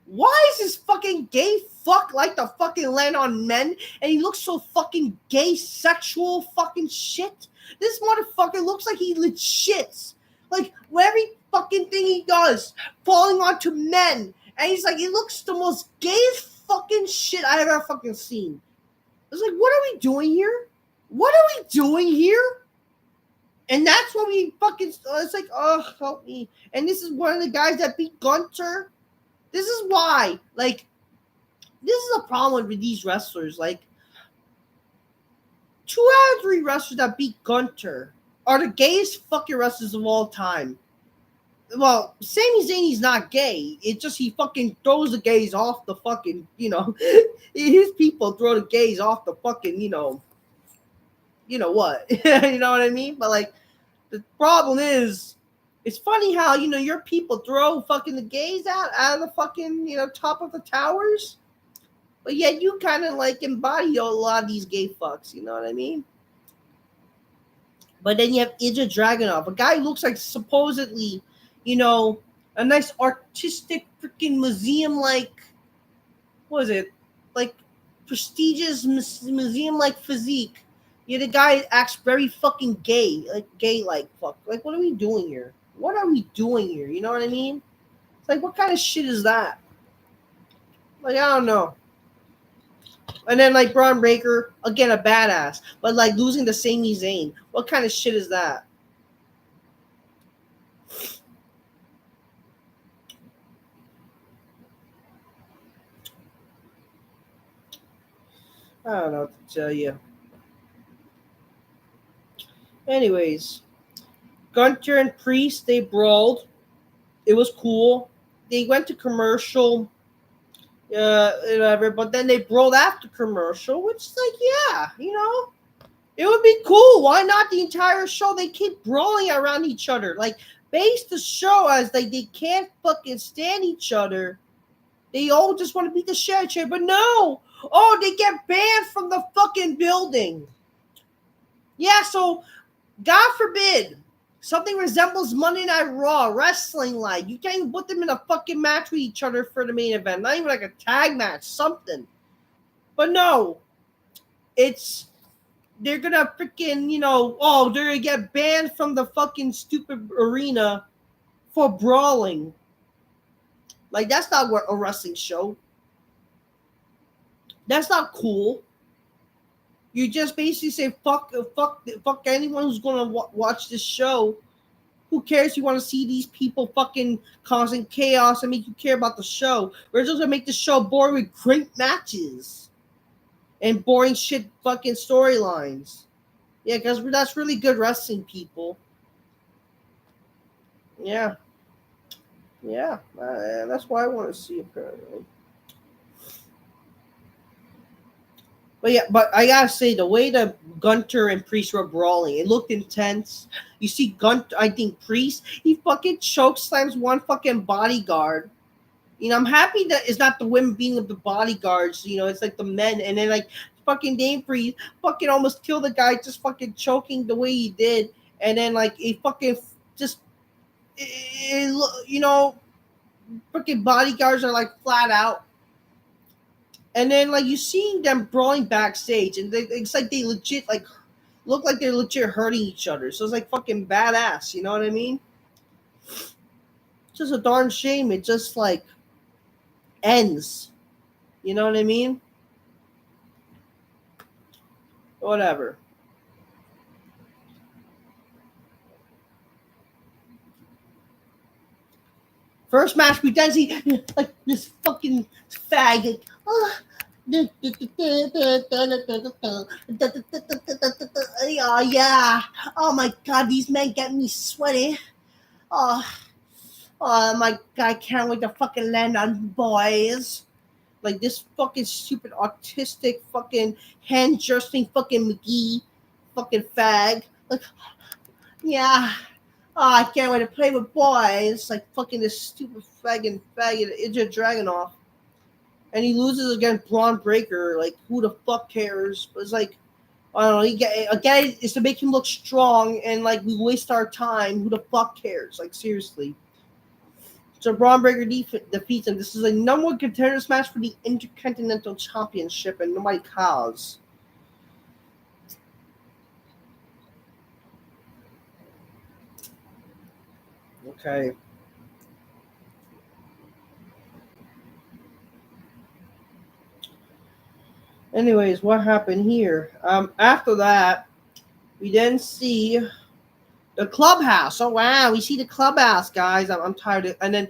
Why is this fucking gay fuck like to fucking land on men? And he looks so fucking gay, sexual fucking shit. This motherfucker looks like he legit. Like every fucking thing he does, falling onto men. And he's like, he looks the most gay fucking shit I've ever fucking seen. It's like, what are we doing here? What are we doing here? And that's when we fucking, it's like, oh, help me. And this is one of the guys that beat Gunther. This is why, like, this is a problem with these wrestlers. Like, 2 out of 3 wrestlers that beat Gunther are the gayest fucking wrestlers of all time. Well, Sami Zayn's not gay. It's just he fucking throws the gays off the fucking, you know, his people throw the gays off the fucking, you know what, you know what I mean? But like, the problem is, it's funny how, you know, your people throw fucking the gays out of the fucking, you know, top of the towers, but yet you kind of like embody a lot of these gay fucks, you know what I mean? But then you have Ilja Dragunov, a guy who looks like supposedly, you know, a nice artistic freaking museum like, what is it? Like prestigious museum like physique. Yeah, the guy acts very fucking gay like fuck. Like, what are we doing here? What are we doing here? You know what I mean? It's like, what kind of shit is that? Like, I don't know. And then like Braun Breaker, again a badass, but like losing to Sami Zayn. What kind of shit is that? I don't know what to tell you. Anyways, Gunther and Priest, they brawled. It was cool. They went to commercial, whatever, but then they brawled after commercial, which is like, yeah, it would be cool. Why not the entire show? They keep brawling around each other. Like, base the show as like they can't fucking stand each other. They all just want to beat the shit out of each other, but no. Oh, they get banned from the fucking building. Yeah, so God forbid something resembles Monday Night Raw, wrestling like. You can't even put them in a fucking match with each other for the main event. Not even like a tag match, something. But no, they're gonna freaking, they're gonna get banned from the fucking stupid arena for brawling. Like, that's not what a wrestling show. That's not cool. You just basically say fuck anyone who's gonna watch this show. Who cares? You want to see these people fucking causing chaos and make you care about the show? We're just gonna make the show boring with great matches and boring shit fucking storylines. Yeah, because that's really good wrestling, people. Yeah, that's why I want to see it, apparently. But I gotta say, the way that Gunther and Priest were brawling, it looked intense. You see Gunther, I think Priest, he fucking choke slams one fucking bodyguard. I'm happy that it's not the women being the bodyguards. It's like the men, and then like fucking Dame Priest fucking almost killed the guy just fucking choking the way he did, and then like he fucking just, fucking bodyguards are like flat out. And then, like, you see them brawling backstage, and it's like they legit, like, look like they're legit hurting each other. So it's like fucking badass, you know what I mean? It's just a darn shame it just, like, ends. You know what I mean? Whatever. First match, we then see, like, this fucking fag, oh, yeah. Oh my god, these men get me sweaty. Oh, oh my god, I can't wait to fucking land on boys. Like this fucking stupid autistic fucking hand gesturing fucking McGee fucking fag. Like, yeah. Oh, I can't wait to play with boys. Like fucking this stupid faggot Idra Dragunov. And he loses against Braun Breaker. Like, who the fuck cares? But it's like, I don't know. Again, it's to make him look strong, and like we waste our time. Who the fuck cares? Like, seriously. So Braun Breaker defeats him. This is a number one contenders match for the Intercontinental Championship, and nobody cares. Okay. Anyways, what happened here? After that, we then see the clubhouse. Oh wow, we see the clubhouse, guys. I'm tired of, and then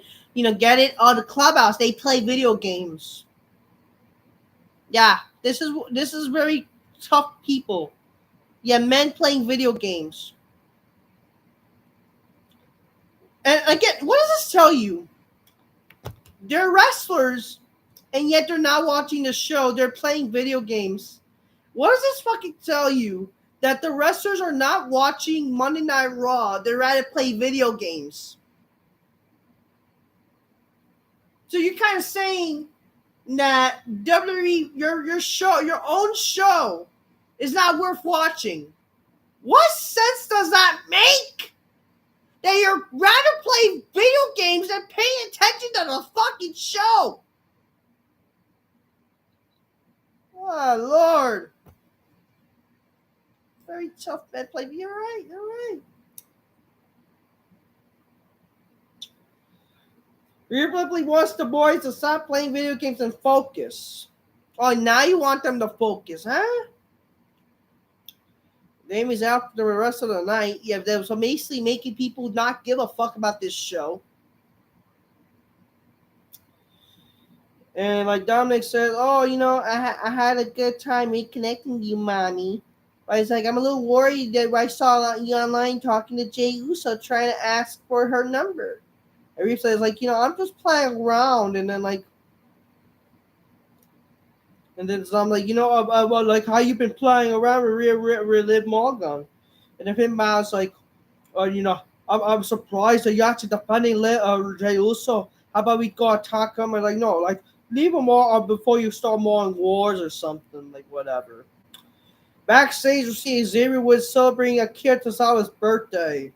get it? Oh, the clubhouse. They play video games. Yeah, this is very tough people. Yeah, men playing video games. And again, what does this tell you? They're wrestlers, and yet they're not watching the show. They're playing video games. What does this fucking tell you? That the wrestlers are not watching Monday Night Raw. They're rather play video games. So you're kind of saying that WWE, your own show, is not worth watching. What sense does that make? That you'd rather play video games than pay tough bed play. You're right. You're right. Rhea Ripley wants the boys to stop playing video games and focus. Oh, now you want them to focus, huh? Naomi's out for the rest of the night. Yeah, so basically making people not give a fuck about this show. And like Dominic said, oh, I had a good time reconnecting you, mommy. But it's like, I'm a little worried that I saw you online talking to Jey Uso trying to ask for her number. And Reef says, like, I'm just playing around. And then, like, so I'm like, like, how you been playing around with Liv Morgan? And then Finn Balor's like, I'm surprised that you're actually defending Jey Uso. How about we go attack him? And like, no, like, leave him all before you start more on wars or something, like, whatever. Backstage, we see Xavier Woods celebrating Akira Tozawa's birthday.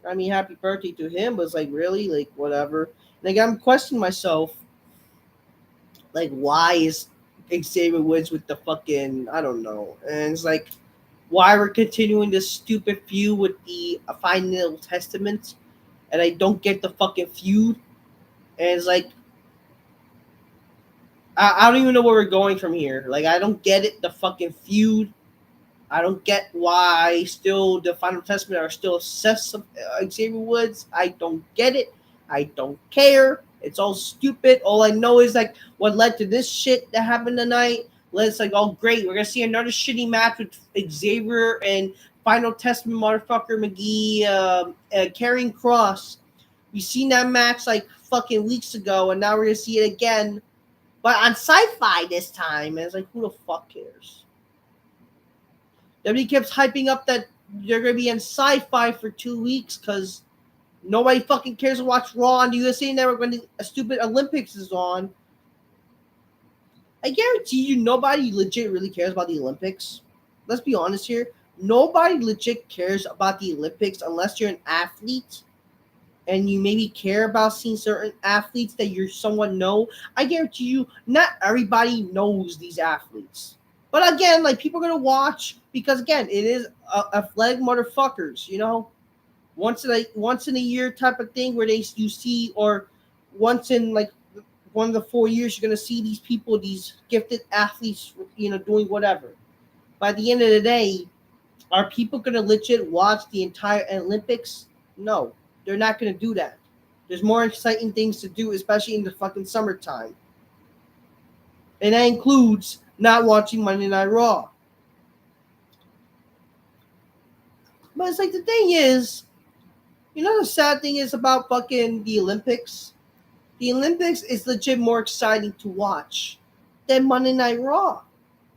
I mean, happy birthday to him, but it's like, really? Like, whatever. Like, I'm questioning myself, like, why is Xavier Woods with the fucking, I don't know. And it's like, why we're continuing this stupid feud with the Final Testament, and I don't get the fucking feud. And it's like, I don't even know where we're going from here. Like, I don't get it, the fucking feud. I don't get why still the Final Testament are still obsessed with Xavier Woods. I don't get it. I don't care. It's all stupid. All I know is, like, what led to this shit that happened tonight. It's like, oh, great. We're going to see another shitty match with Xavier and Final Testament motherfucker McGee carrying Cross. We seen that match, like, fucking weeks ago, and now we're going to see it again. But on Sci-Fi this time. And it's like, who the fuck cares? WWE keeps hyping up that they're going to be in Sci-Fi for 2 weeks because nobody fucking cares to watch Raw on the USA Network when the stupid Olympics is on. I guarantee you nobody legit really cares about the Olympics. Let's be honest here. Nobody legit cares about the Olympics unless you're an athlete and you maybe care about seeing certain athletes that you're someone know. I guarantee you not everybody knows these athletes. But again, like, people are going to watch because, again, it is athletic motherfuckers, once in a year type of thing where you see, or once in like one of the 4 years, you're gonna see these people, these gifted athletes, doing whatever. By the end of the day, are people gonna legit watch the entire Olympics? No, they're not gonna do that. There's more exciting things to do, especially in the fucking summertime, and that includes not watching Monday Night Raw. But it's like, the thing is, the sad thing is about fucking the Olympics? The Olympics is legit more exciting to watch than Monday Night Raw.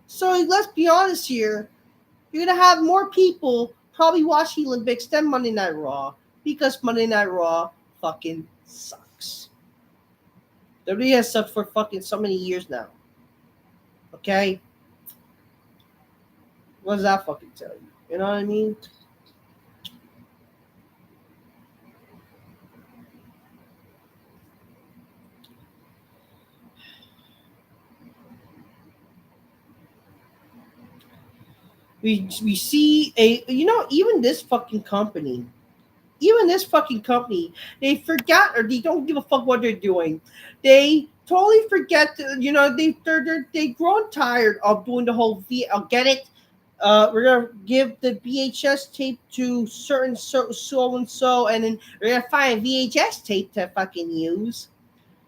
So let's be honest here. You're going to have more people probably watch the Olympics than Monday Night Raw because Monday Night Raw fucking sucks. WWE has sucked for fucking so many years now. Okay? What does that fucking tell you? You know what I mean? We see even this fucking company, they forgot, or they don't give a fuck what they're doing. They totally forget, they've grown tired of doing the whole I'll get it. We're gonna give the VHS tape to certain so and so, and then we're gonna find a VHS tape to fucking use.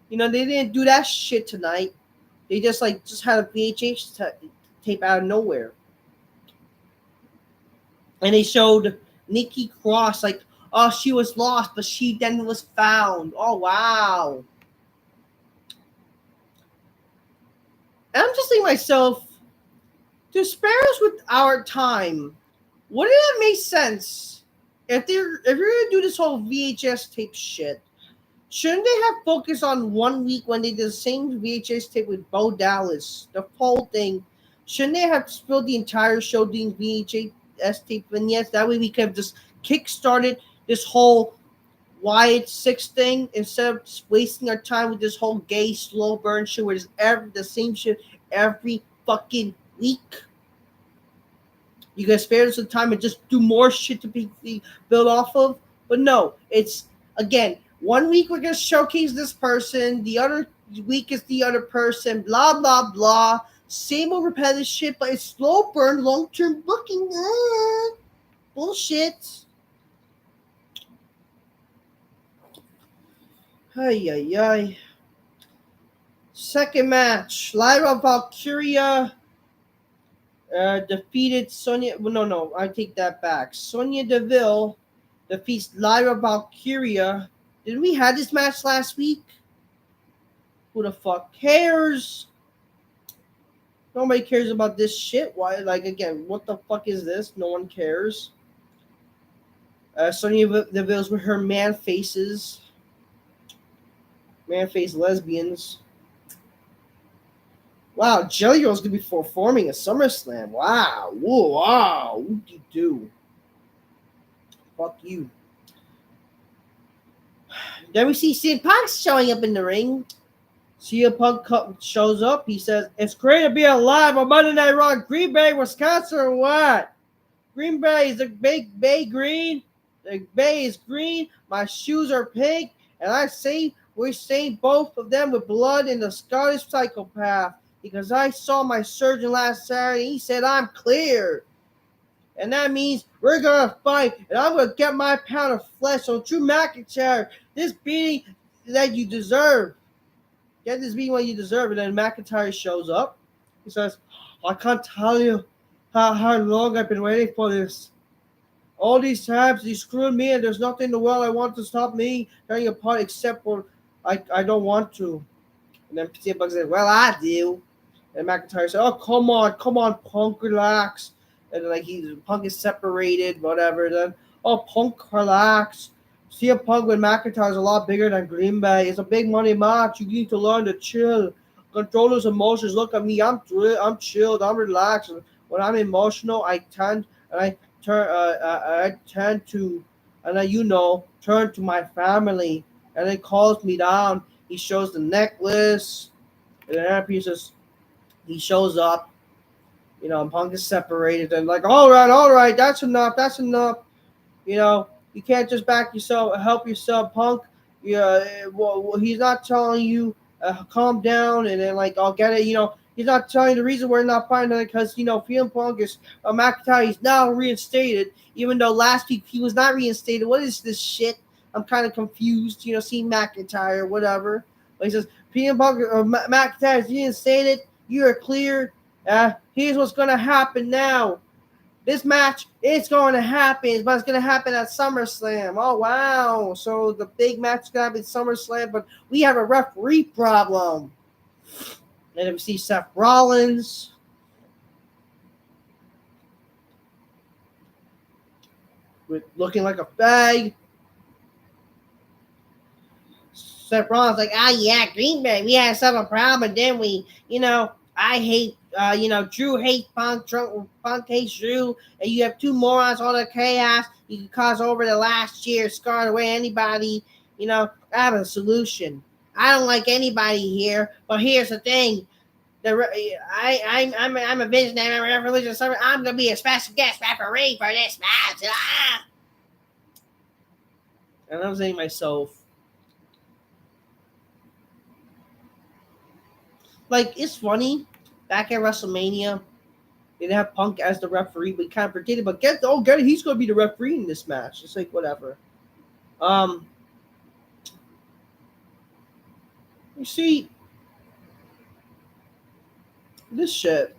They didn't do that shit tonight. They just had a VHS tape out of nowhere. And they showed Nikki Cross, like, oh, she was lost, but she then was found. Oh, wow. And I'm just thinking to myself, to spare us with our time, wouldn't it make sense if you're gonna do this whole VHS tape shit? Shouldn't they have focused on 1 week when they did the same VHS tape with Bo Dallas, the whole thing? Shouldn't they have spilled the entire show doing VHS tape vignettes? That way we could have just kick-started this whole Wyatt 6 thing instead of just wasting our time with this whole gay slow burn shit where it's the same shit every fucking week. You can spare some time and just do more shit to be built off of. But no, it's again 1 week we're gonna showcase this person, the other week is the other person, blah blah blah. Same old repetitive shit, but it's slow burn, long term booking. Bullshit. Ay ay ay. Second match, Lyra Valkyria defeated Sonya. Well, no, I take that back. Sonya Deville defeats Lyra Valkyria. Did we have this match last week? Who the fuck cares? Nobody cares about this shit. Why? Like, again, what the fuck is this? No one cares. Sonya Deville's with her man faces. Man face lesbians. Wow, Jelly Girl's going to be performing at SummerSlam. Wow. Whoa, wow. Whoop-de-doo. Fuck you. Then we see CM Punk showing up in the ring. CM Punk shows up. He says, "It's great to be alive on Monday Night Raw, Green Bay, Wisconsin, or what? Green Bay is the big Bay green. The Bay is green. My shoes are pink. And I say we stained both of them with blood in the Scottish psychopath. Because I saw my surgeon last Saturday. He said I'm clear. And that means we're going to fight. And I'm going to get my pound of flesh on Drew McIntyre. This beating that you deserve. Get this beating what you deserve." And then McIntyre shows up. He says, "I can't tell you how long I've been waiting for this. All these times you screwed me and there's nothing in the world I want to stop me tearing apart except for I don't want to." And then CM Punk says, "Well, I do." And McIntyre said, "Oh, come on, Punk, relax." And like Punk is separated, whatever. Then, "Oh, Punk, relax. CM Punk with McIntyre is a lot bigger than Green Bay. It's a big money match. You need to learn to chill. Control those emotions. Look at me. I'm chilled. I'm relaxed. When I'm emotional, I tend to, turn to my family." And it calls me down. He shows the necklace. And then he shows up. Punk is separated. And like, all right, that's enough. You can't just help yourself, Punk. Yeah, well, he's not telling you, calm down, and then like, I'll get it. He's not telling you the reason we're not fighting because CM Punk is McIntyre. He's now reinstated, even though last week he was not reinstated. What is this shit? I'm kind of confused. Seeing McIntyre, whatever. But he says CM Punk or McIntyre is reinstated. You are cleared. Here's what's gonna happen now. This match is going to happen, but it's going to happen at SummerSlam. Oh, wow. So the big match is going to happen at SummerSlam, but we have a referee problem. And then we see Seth Rollins. Looking like a fag. Seth Rollins like, yeah, Green Bay, we had some problem, and then we, I hate, Drew hates Punk, Punk hates Drew, and you have two morons on the chaos. You can cause over the last year, scarred away anybody. I have a solution. I don't like anybody here, but here's the thing. I'm a visionary. I'm a religious. I'm gonna be a special guest referee for this match. And I'm saying to myself, like, it's funny. Back at WrestleMania, they didn't have Punk as the referee, but kind of predicted. But get it, he's going to be the referee in this match. It's like, whatever. You see, this shit.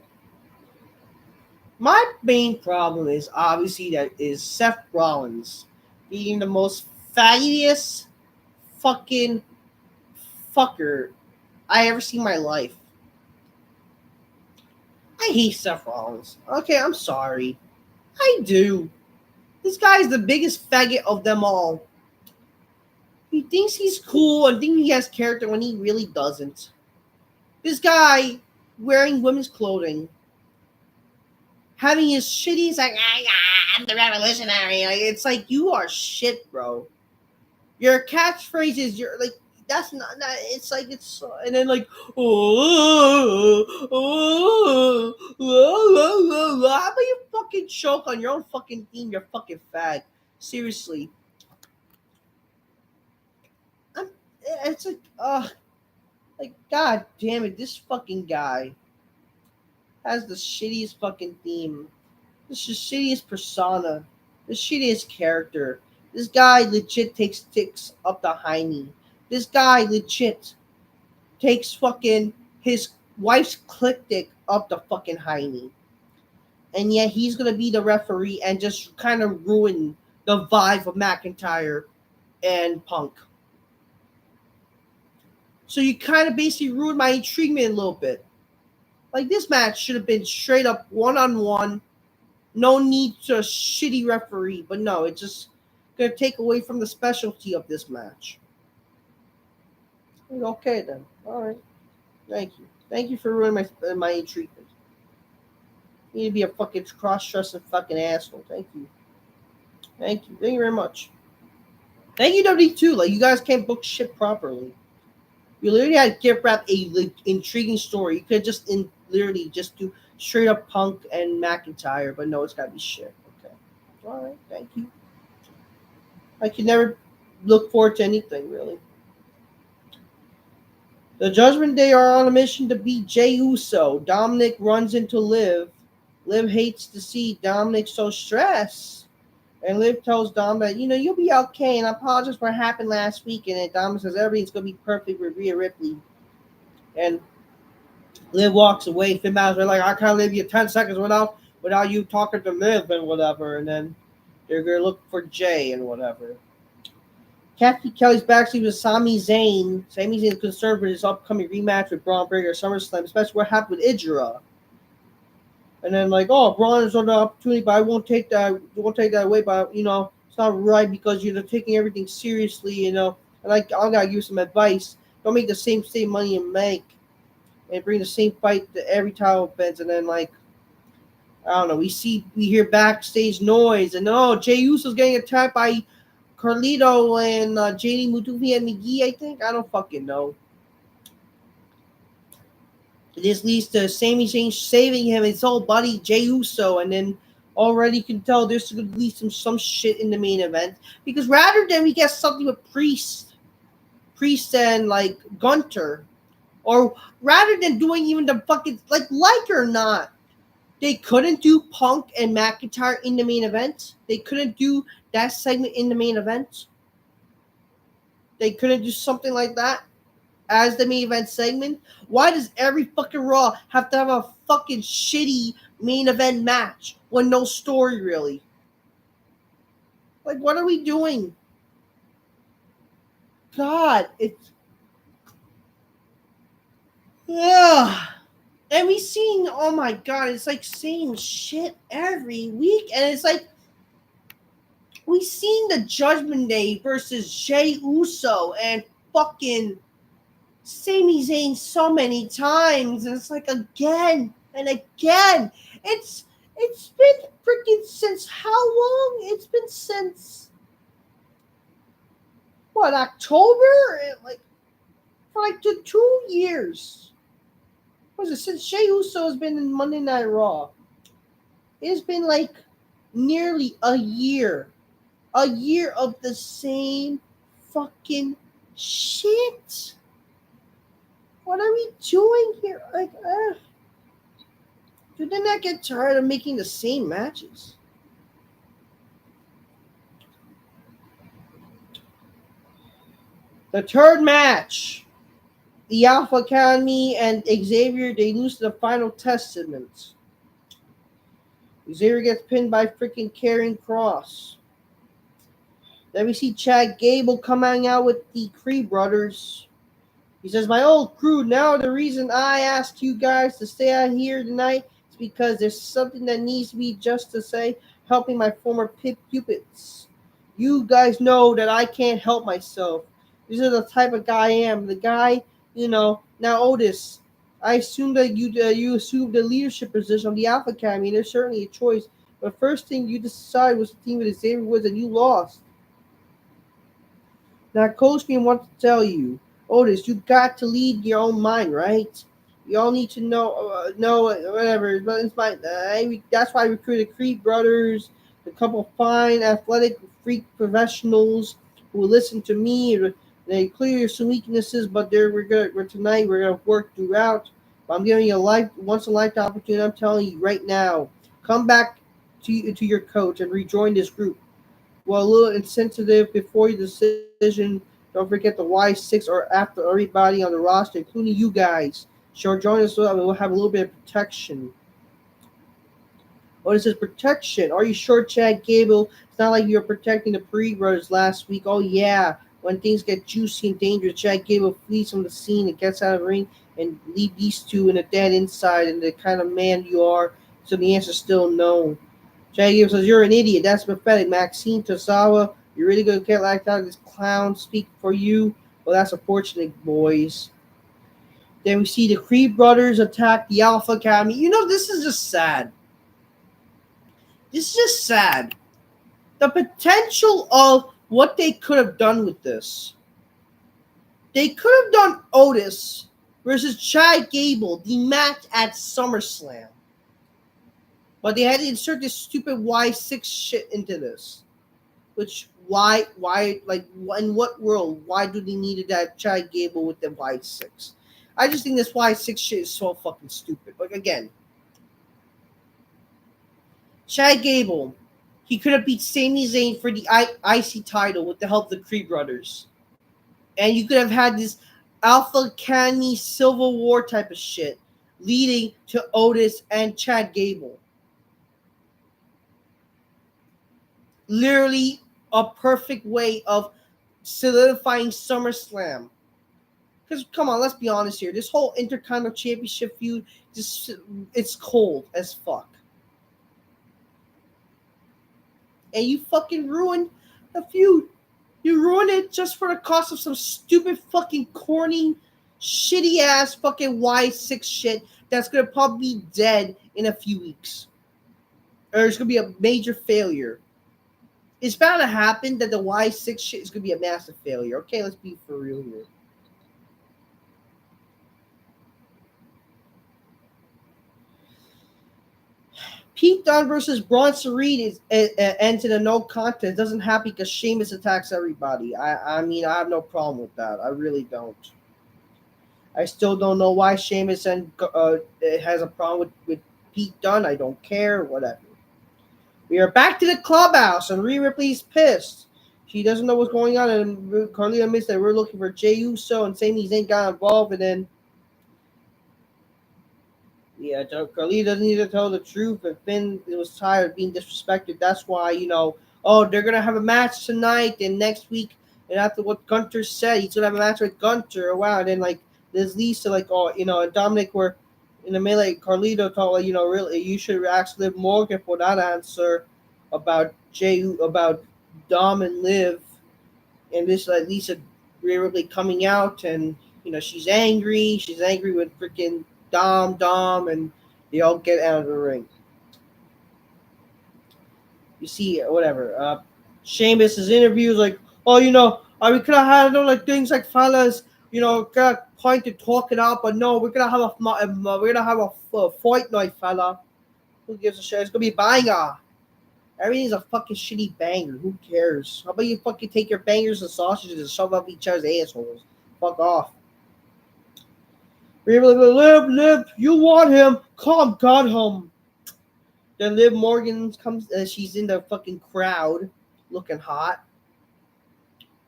My main problem is obviously that is Seth Rollins being the most fattiest fucking fucker I ever seen in my life. I hate Seth Rollins. Okay, I'm sorry. I do. This guy is the biggest faggot of them all. He thinks he's cool and thinks he has character when he really doesn't. This guy wearing women's clothing, having his shitty, like, I'm the revolutionary. Like, it's like, you are shit, bro. Your catchphrase is, that's not that. It's like it's and then like how about you fucking choke on your own fucking theme? You're fucking fag. Seriously, I'm. It's like god damn it, this fucking guy has the shittiest fucking theme. This is the shittiest persona. The shittiest character. This guy legit takes sticks up the hiney. This guy legit takes fucking his wife's click dick up the fucking hiney. And yet he's gonna be the referee and just kind of ruin the vibe of McIntyre and Punk. So you kind of basically ruined my intriguement a little bit. Like this match should have been straight up 1-on-1. No need to a shitty referee, but no, it's just gonna take away from the specialty of this match. Okay then, all right. Thank you for ruining my treatment. You need to be a fucking cross-dressing fucking asshole. Thank you very much. Thank you WWE too. Like you guys can't book shit properly. You literally had to gift wrap a intriguing story. You could just literally just do straight up Punk and McIntyre, but no, it's gotta be shit. Okay. Alright, thank you. I can never look forward to anything, really. The Judgment Day are on a mission to beat Jey Uso. Dominic runs into Liv. Liv hates to see Dominic so stressed. And Liv tells Dom that, you'll be okay, and I apologize for what happened last week. And then Dom says everything's going to be perfect with Rhea Ripley. And Liv walks away. Finn Balor's like, I can't leave you 10 seconds without you talking to Liv and whatever. And then they're going to look for Jay and whatever. Kathy Kelly's backstage with Sami Zayn. Sami Zayn is concerned for his upcoming rematch with Braun Breaker at SummerSlam, especially what happened with Idra. And then Braun is on the opportunity, but I won't take that away. But it's not right because you're taking everything seriously. And I gotta give you some advice. Don't make the same money you make, and bring the same fight to every title events. And then I don't know. We hear backstage noise, and Jey Uso's getting attacked by Carlito and JD Mutufi and McGee. I think I don't fucking know. This leads to Sami Zayn saving him, his whole buddy Jey Uso, and then already you can tell there's going to be some shit in the main event because rather than we get something with Priest and Gunther, or rather than doing even the fucking like or not, they couldn't do Punk and McIntyre in the main event. They couldn't do that segment in the main event. They couldn't do something like that as the main event segment. Why does every fucking Raw have to have a fucking shitty main event match with no story, really? What are we doing? God, it's... Yeah. And we seen, oh my God, it's same shit every week. And it's we seen the Judgment Day versus Jey Uso and fucking Sami Zayn so many times, and it's again and again. It's been freaking since how long? It's been since what, October? For 2 years. What was it since Jey Uso has been in Monday Night Raw? It's been nearly a year of the same fucking shit. What are we doing here? Do they not get tired of making the same matches? The third match. The Alpha Academy and Xavier, they lose to the final testament. Xavier gets pinned by freaking Karrion Kross. Then we see Chad Gable coming out with the Creed brothers. He says, my old crew, now the reason I asked you guys to stay out here tonight is because there's something that needs to be just to say, helping my former puppets. You guys know that I can't help myself. This is the type of guy I am. The guy, now Otis, I assume that you assumed the leadership position of the Alpha Academy. There's certainly a choice. But first thing you decided was the team with Xavier Woods and you lost. Now, Coach me wants to tell you, Otis, you got to lead your own mind, right? You all need to know whatever. But it's fine. That's why I recruited Creed Brothers, a couple fine athletic freak professionals who will listen to me. They clear some weaknesses, but tonight we're gonna work throughout. But I'm giving you a once in a lifetime opportunity. I'm telling you right now, come back to your coach and rejoin this group. Well, a little insensitive before your decision. Don't forget the Y6 or after everybody on the roster, including you guys. Sure, join us so that we'll have a little bit of protection. Oh, this is protection. Are you sure, Chad Gable? It's not like you were protecting the Pre Brothers last week. Oh, yeah. When things get juicy and dangerous, Chad Gable flees from the scene and gets out of the ring and leave these two in a dead inside and the kind of man you are. So the answer's still no. Chad Gable says, you're an idiot. That's pathetic. Maxine Tozawa, you're really going to get like that? This clown speak for you? Well, that's unfortunate, boys. Then we see the Creed brothers attack the Alpha Academy. This is just sad. This is just sad. The potential of what they could have done with this. They could have done Otis versus Chad Gable, the match at SummerSlam. But they had to insert this stupid Y6 shit into this. Which, why, like, in what world, why do they need that Chad Gable with the Y6? I just think this Y6 shit is so fucking stupid. Like, again, Chad Gable, he could have beat Sami Zayn for the IC title with the help of the Creed brothers. And you could have had this Alpha Academy Civil War type of shit leading to Otis and Chad Gable. Literally a perfect way of solidifying SummerSlam. Because, come on, let's be honest here. This whole Intercontinental Championship feud, it's cold as fuck. And you fucking ruined the feud. You ruined it just for the cost of some stupid fucking corny, shitty ass fucking Y6 shit that's gonna probably be dead in a few weeks. Or it's gonna be a major failure. It's bound to happen that the Y6 shit is gonna be a massive failure. Okay, let's be for real here. Pete Dunne versus Bronson Reed ends in a no contest. It doesn't happen because Sheamus attacks everybody. I mean, I have no problem with that. I really don't. I still don't know why Sheamus has a problem with Pete Dunne. I don't care. Whatever. We are back to the clubhouse, and Rhea Ripley's pissed. She doesn't know what's going on, and Carlito admits that we're looking for Jey Uso, and Sami Zayn got involved, and then Carlito doesn't need to tell the truth, and Finn was tired of being disrespected. That's why, they're going to have a match tonight and next week, and after what Gunther said, he's going to have a match with Gunther. Oh, wow, and then, there's Lisa, and Dominic were in the melee. Carlito told, really, you should ask Liv Morgan for that answer about Dom and Liv, and this, Lisa Ripley coming out, and, she's angry. She's angry with freaking Dom, and they all get out of the ring. You see, whatever. Sheamus' interviews we could have had things like fellas, got point to talk it out, but no, we're gonna have a fight night, fella. Who gives a shit? It's gonna be a banger. Everything's a fucking shitty banger. Who cares? How about you fucking take your bangers and sausages and shove up each other's assholes? Fuck off. Liv, you want him? Come, got him. Then Liv Morgan comes. She's in the fucking crowd, looking hot.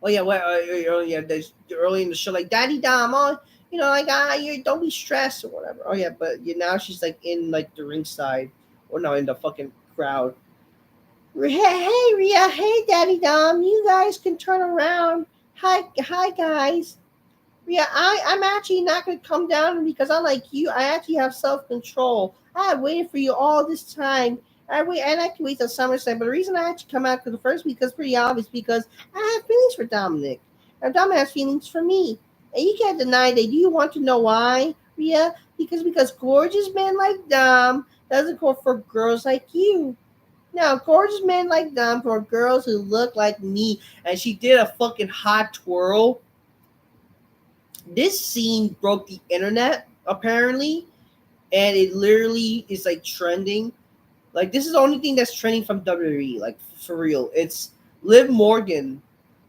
Oh yeah, early in the show, Daddy Dom, you don't be stressed or whatever. Oh yeah, but now she's in the ringside, or no, in the fucking crowd. Hey Rhea, hey Daddy Dom, you guys can turn around. Hi guys. Yeah, I'm actually not going to come down because unlike you, I actually have self-control. I have waited for you all this time. I can wait till SummerSlam, but the reason I actually come out for the first week is pretty obvious because I have feelings for Dominic. And Dominic has feelings for me. And you can't deny that. Do you want to know why, Rhea? Because gorgeous men like Dom doesn't go for girls like you. No, gorgeous men like Dom for girls who look like me. And she did a fucking hot twirl. This scene broke the internet apparently, and it literally is like trending. Like this is the only thing that's trending from WWE. Like for real, it's Liv Morgan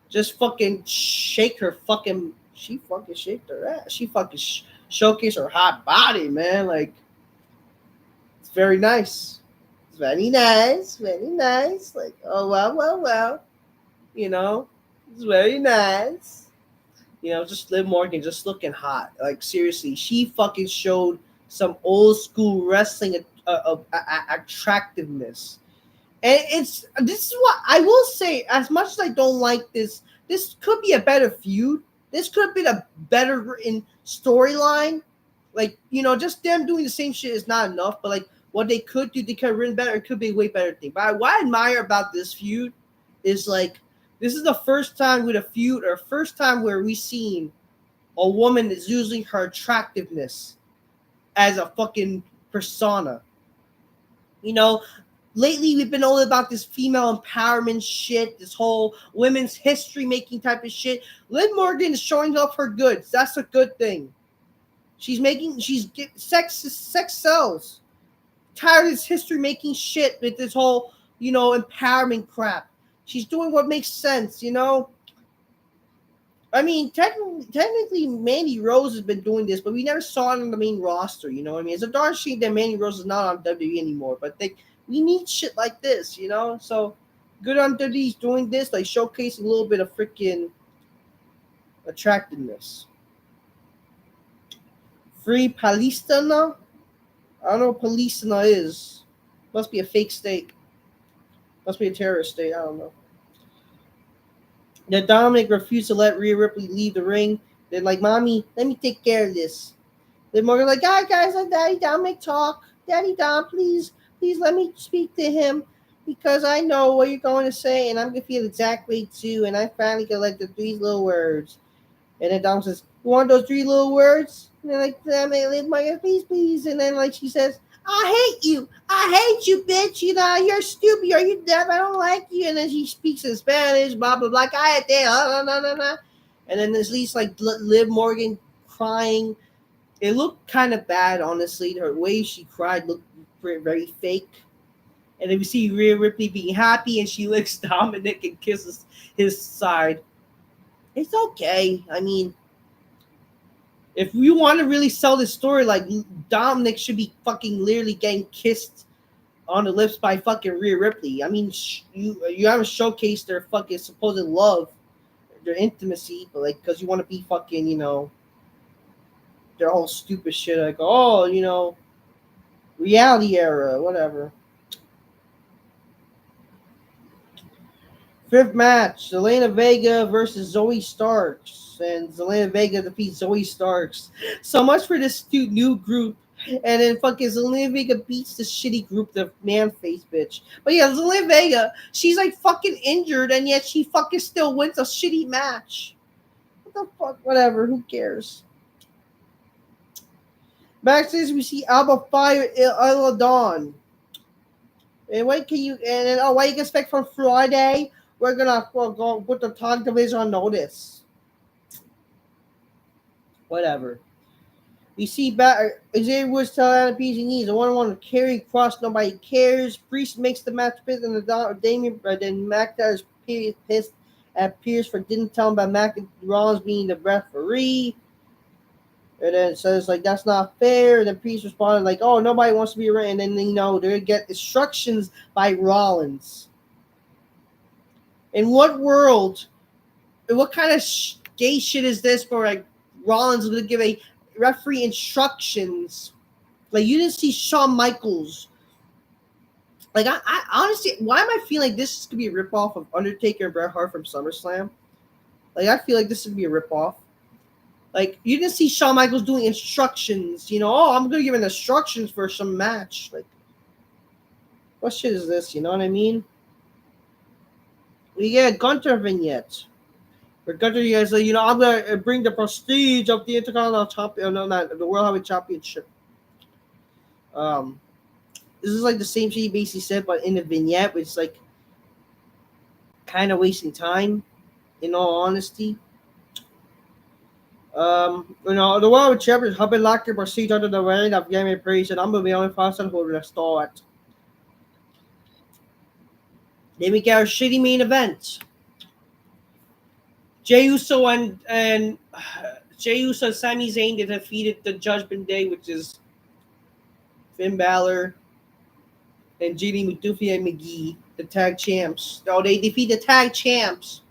just fucking shake her fucking. She fucking shaked her ass. She fucking showcased her hot body, man. Like it's very nice. It's very nice. Very nice. Like oh wow. You know, it's very nice. Just Liv Morgan just looking hot. Like seriously, she fucking showed some old school wrestling attractiveness. And this is what I will say. As much as I don't like this, this could be a better feud. This could have been a better written storyline. Like just them doing the same shit is not enough. But like what they could do, they could have written better. It could be a way better thing. But what I admire about this feud is like this is the first time with a feud, or first time where we've seen a woman is using her attractiveness as a fucking persona. Lately we've been all about this female empowerment shit, this whole women's history making type of shit. Liv Morgan is showing off her goods. That's a good thing. Sex sells. Tired of this history making shit with this whole, empowerment crap. She's doing what makes sense, I mean, technically, Mandy Rose has been doing this, but we never saw it on the main roster. You know what I mean? It's a darn shame that Mandy Rose is not on WWE anymore. But we need shit like this, So good on WWE's doing this, like showcasing a little bit of freaking attractiveness. Free Palestina? I don't know what Palestina is. Must be a fake state. Must be a terrorist state. I don't know. Then Dominic refused to let Rhea Ripley leave the ring. They're like, Mommy, let me take care of this. Then Morgan's like, guys, let Daddy Dominic talk. Daddy Dom, please let me speak to him because I know what you're going to say and I'm going to feel the exact way too. And I finally collect the 3 little words. And then Dom says, you want those 3 little words? And they're like, Morgan, please. And then like she says, I hate you, bitch. You're stupid. You're deaf. I don't like you. And then she speaks in Spanish, blah, blah, blah. And then there's Lisa like Liv Morgan crying. It looked kind of bad, honestly. Her way she cried looked very fake. And then we see Rhea Ripley being happy and she licks Dominic and kisses his side. It's okay. I mean, if you want to really sell this story, like Dominic should be fucking literally getting kissed on the lips by fucking Rhea Ripley. I mean, you haven't showcased their fucking supposed love, their intimacy, but like because you want to be fucking, their whole stupid shit like, reality era, whatever. 5th match, Zelina Vega versus Zoe Starks. And Zelina Vega defeats Zoe Starks. So much for this new group. And then fucking Zelina Vega beats the shitty group, the man-face bitch. But yeah, Zelina Vega, she's like fucking injured and yet she fucking still wins a shitty match. What the fuck? Whatever, who cares? Backstage, we see Alba Fire Isla Dawn. And what you expect from Friday? We're gonna go put the Talk Division on notice. Whatever. We see Xavier Woods tell Adam Pease he needs a one-on-one with Carry Cross. Nobody cares. Priest makes the match fit, and Damien. Then McIntyre is pissed at Pierce for didn't tell him about Rollins being the referee. And then it says like that's not fair. And then Priest responded like, "Oh, nobody wants to be around." And then they're gonna get instructions by Rollins. In what world? What kind of gay shit is this for? Like Rollins going to give a referee instructions? Like you didn't see Shawn Michaels. Like I honestly, why am I feeling like this could be a ripoff of Undertaker and Bret Hart from SummerSlam? Like I feel like this would be a ripoff. Like you didn't see Shawn Michaels doing instructions. I'm going to give instructions for some match. Like what shit is this? You know what I mean? We get a Gunther vignette. Where Gunther is like, I'm gonna bring the prestige of the Intercontinental Champion, not the World Heavyweight Championship. This is like the same shit he basically said, but in the vignette, which is like kind of wasting time. In all honesty, The world champions have been lucky to proceed under the reign of Game Priest, and I'm the only person who will restore it. Then we get our shitty main event. Jey Uso and Jey Uso and Sami Zayn defeated the Judgment Day, which is Finn Balor and JD McDuffie and McGee, the tag champs. No, they defeat the tag champs.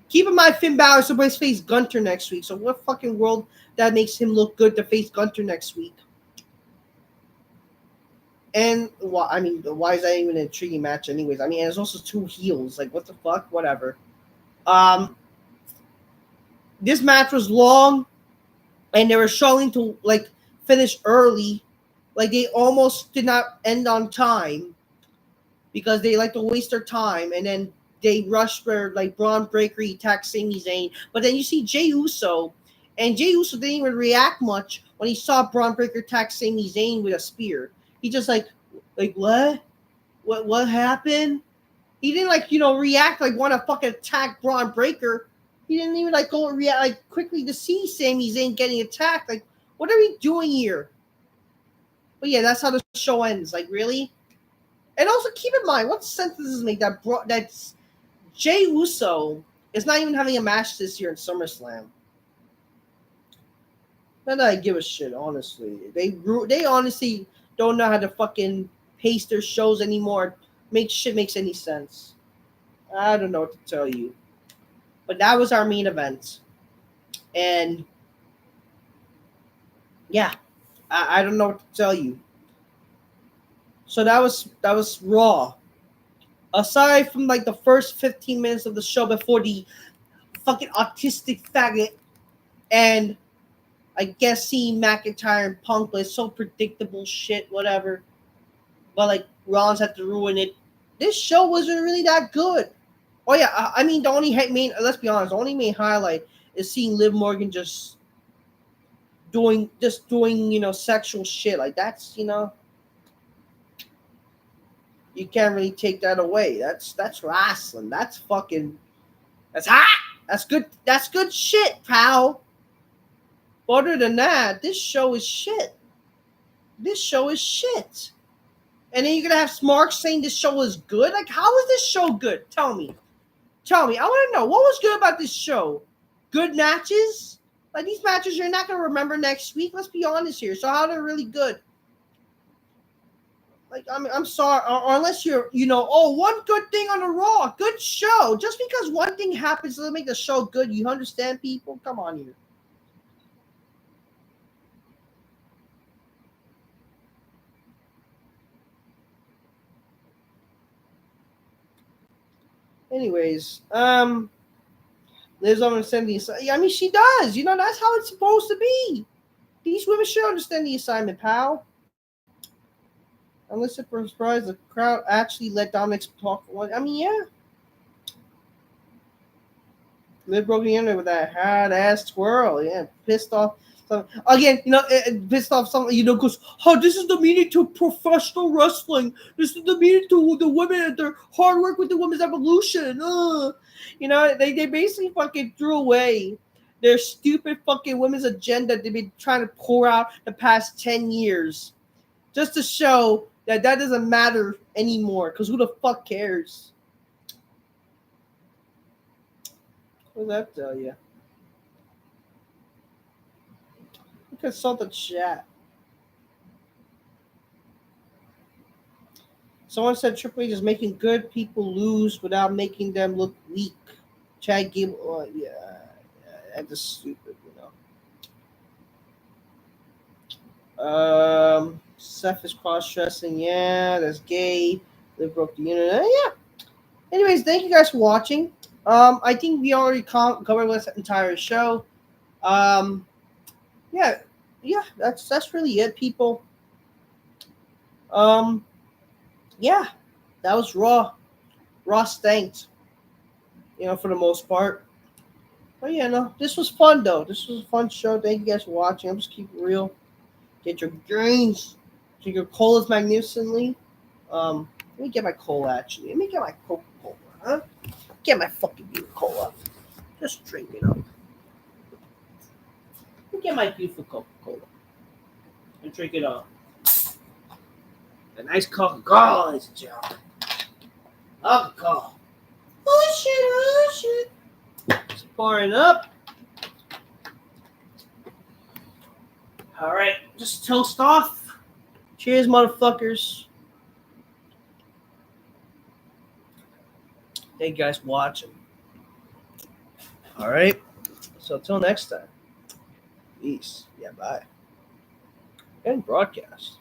Keep in mind, Finn Balor supposed to face Gunther next week. So what fucking world that makes him look good to face Gunther next week? And why is that even an intriguing match anyways? I mean, there's also two heels. Like, what the fuck? Whatever. This match was long, and they were struggling to, like, finish early. Like, they almost did not end on time because they like to waste their time, and then they rushed where, like, Braun Breaker attacked Sami Zayn. But then you see Jey Uso, and Jey Uso didn't even react much when he saw Braun Breaker attack Sami Zayn with a spear. He just like what? What happened? He didn't react like want to fucking attack Braun Breaker. He didn't even go react quickly to see Sami Zayn getting attacked. Like, what are we doing here? But yeah, that's how the show ends. Like, really? And also keep in mind, what sense does this make that Jey Uso is not even having a match this year in SummerSlam? Not that I give a shit, honestly. They honestly don't know how to fucking pace their shows anymore. Makes any sense. I don't know what to tell you. But that was our main event. And yeah, I don't know what to tell you. So that was Raw. Aside from the first 15 minutes of the show before the fucking autistic faggot and I guess seeing McIntyre and Punk, but it's so predictable shit, whatever. But Rollins had to ruin it. This show wasn't really that good. Oh yeah, I mean the only let's be honest, the only main highlight is seeing Liv Morgan just doing sexual shit. Like that's you can't really take that away. That's wrestling. That's hot. That's good. That's good shit, pal. Other than that, this show is shit. And then you're gonna have Mark saying this show is good. Like, how is this show good? Tell me. I want to know what was good about this show. Good matches. Like these matches, you're not gonna remember next week. Let's be honest here. So how they're really good? Like, I'm sorry, or unless you're, one good thing on the Raw, good show. Just because one thing happens doesn't make the show good. You understand, people? Come on here. Anyways, Liv's understand the assignment. I mean, she does. That's how it's supposed to be. These women should understand the assignment, pal. Unless it surprised the crowd actually let Dominic talk. I mean, yeah. Liv broke the internet with that hard ass twirl. Yeah, pissed off. Again, pissed off something, goes, oh, this is the meaning to professional wrestling. This is the meaning to the women and their hard work with the women's evolution. They basically fucking threw away their stupid fucking women's agenda they've been trying to pour out the past 10 years just to show that doesn't matter anymore because who the fuck cares? What does that tell you? Consult the chat. Someone said Triple H is making good people lose without making them look weak. Chad Gable, that's just stupid, Seth is cross-dressing, yeah, that's gay. They broke the internet, yeah. Anyways, thank you guys for watching. I think we already covered this entire show. Yeah, that's really it, people. Yeah, that was Raw. Raw stanked, for the most part. But yeah, no, this was fun though. This was a fun show. Thank you guys for watching. I'm just keep it real. Get your greens. Drink your colas magnificently. Let me get my cola actually. Let me get my Coca-Cola, huh? Get my fucking beer cola. Just drink it up. me get my beautiful Coca-Cola and drink it up. A nice Coca-Cola, ladies and gentlemen. Coca-Cola. Oh shit. It's pouring up. All right, just toast off. Cheers, motherfuckers. Thank you guys for watching. All right. So until next time. Peace. Yeah, bye. And broadcast.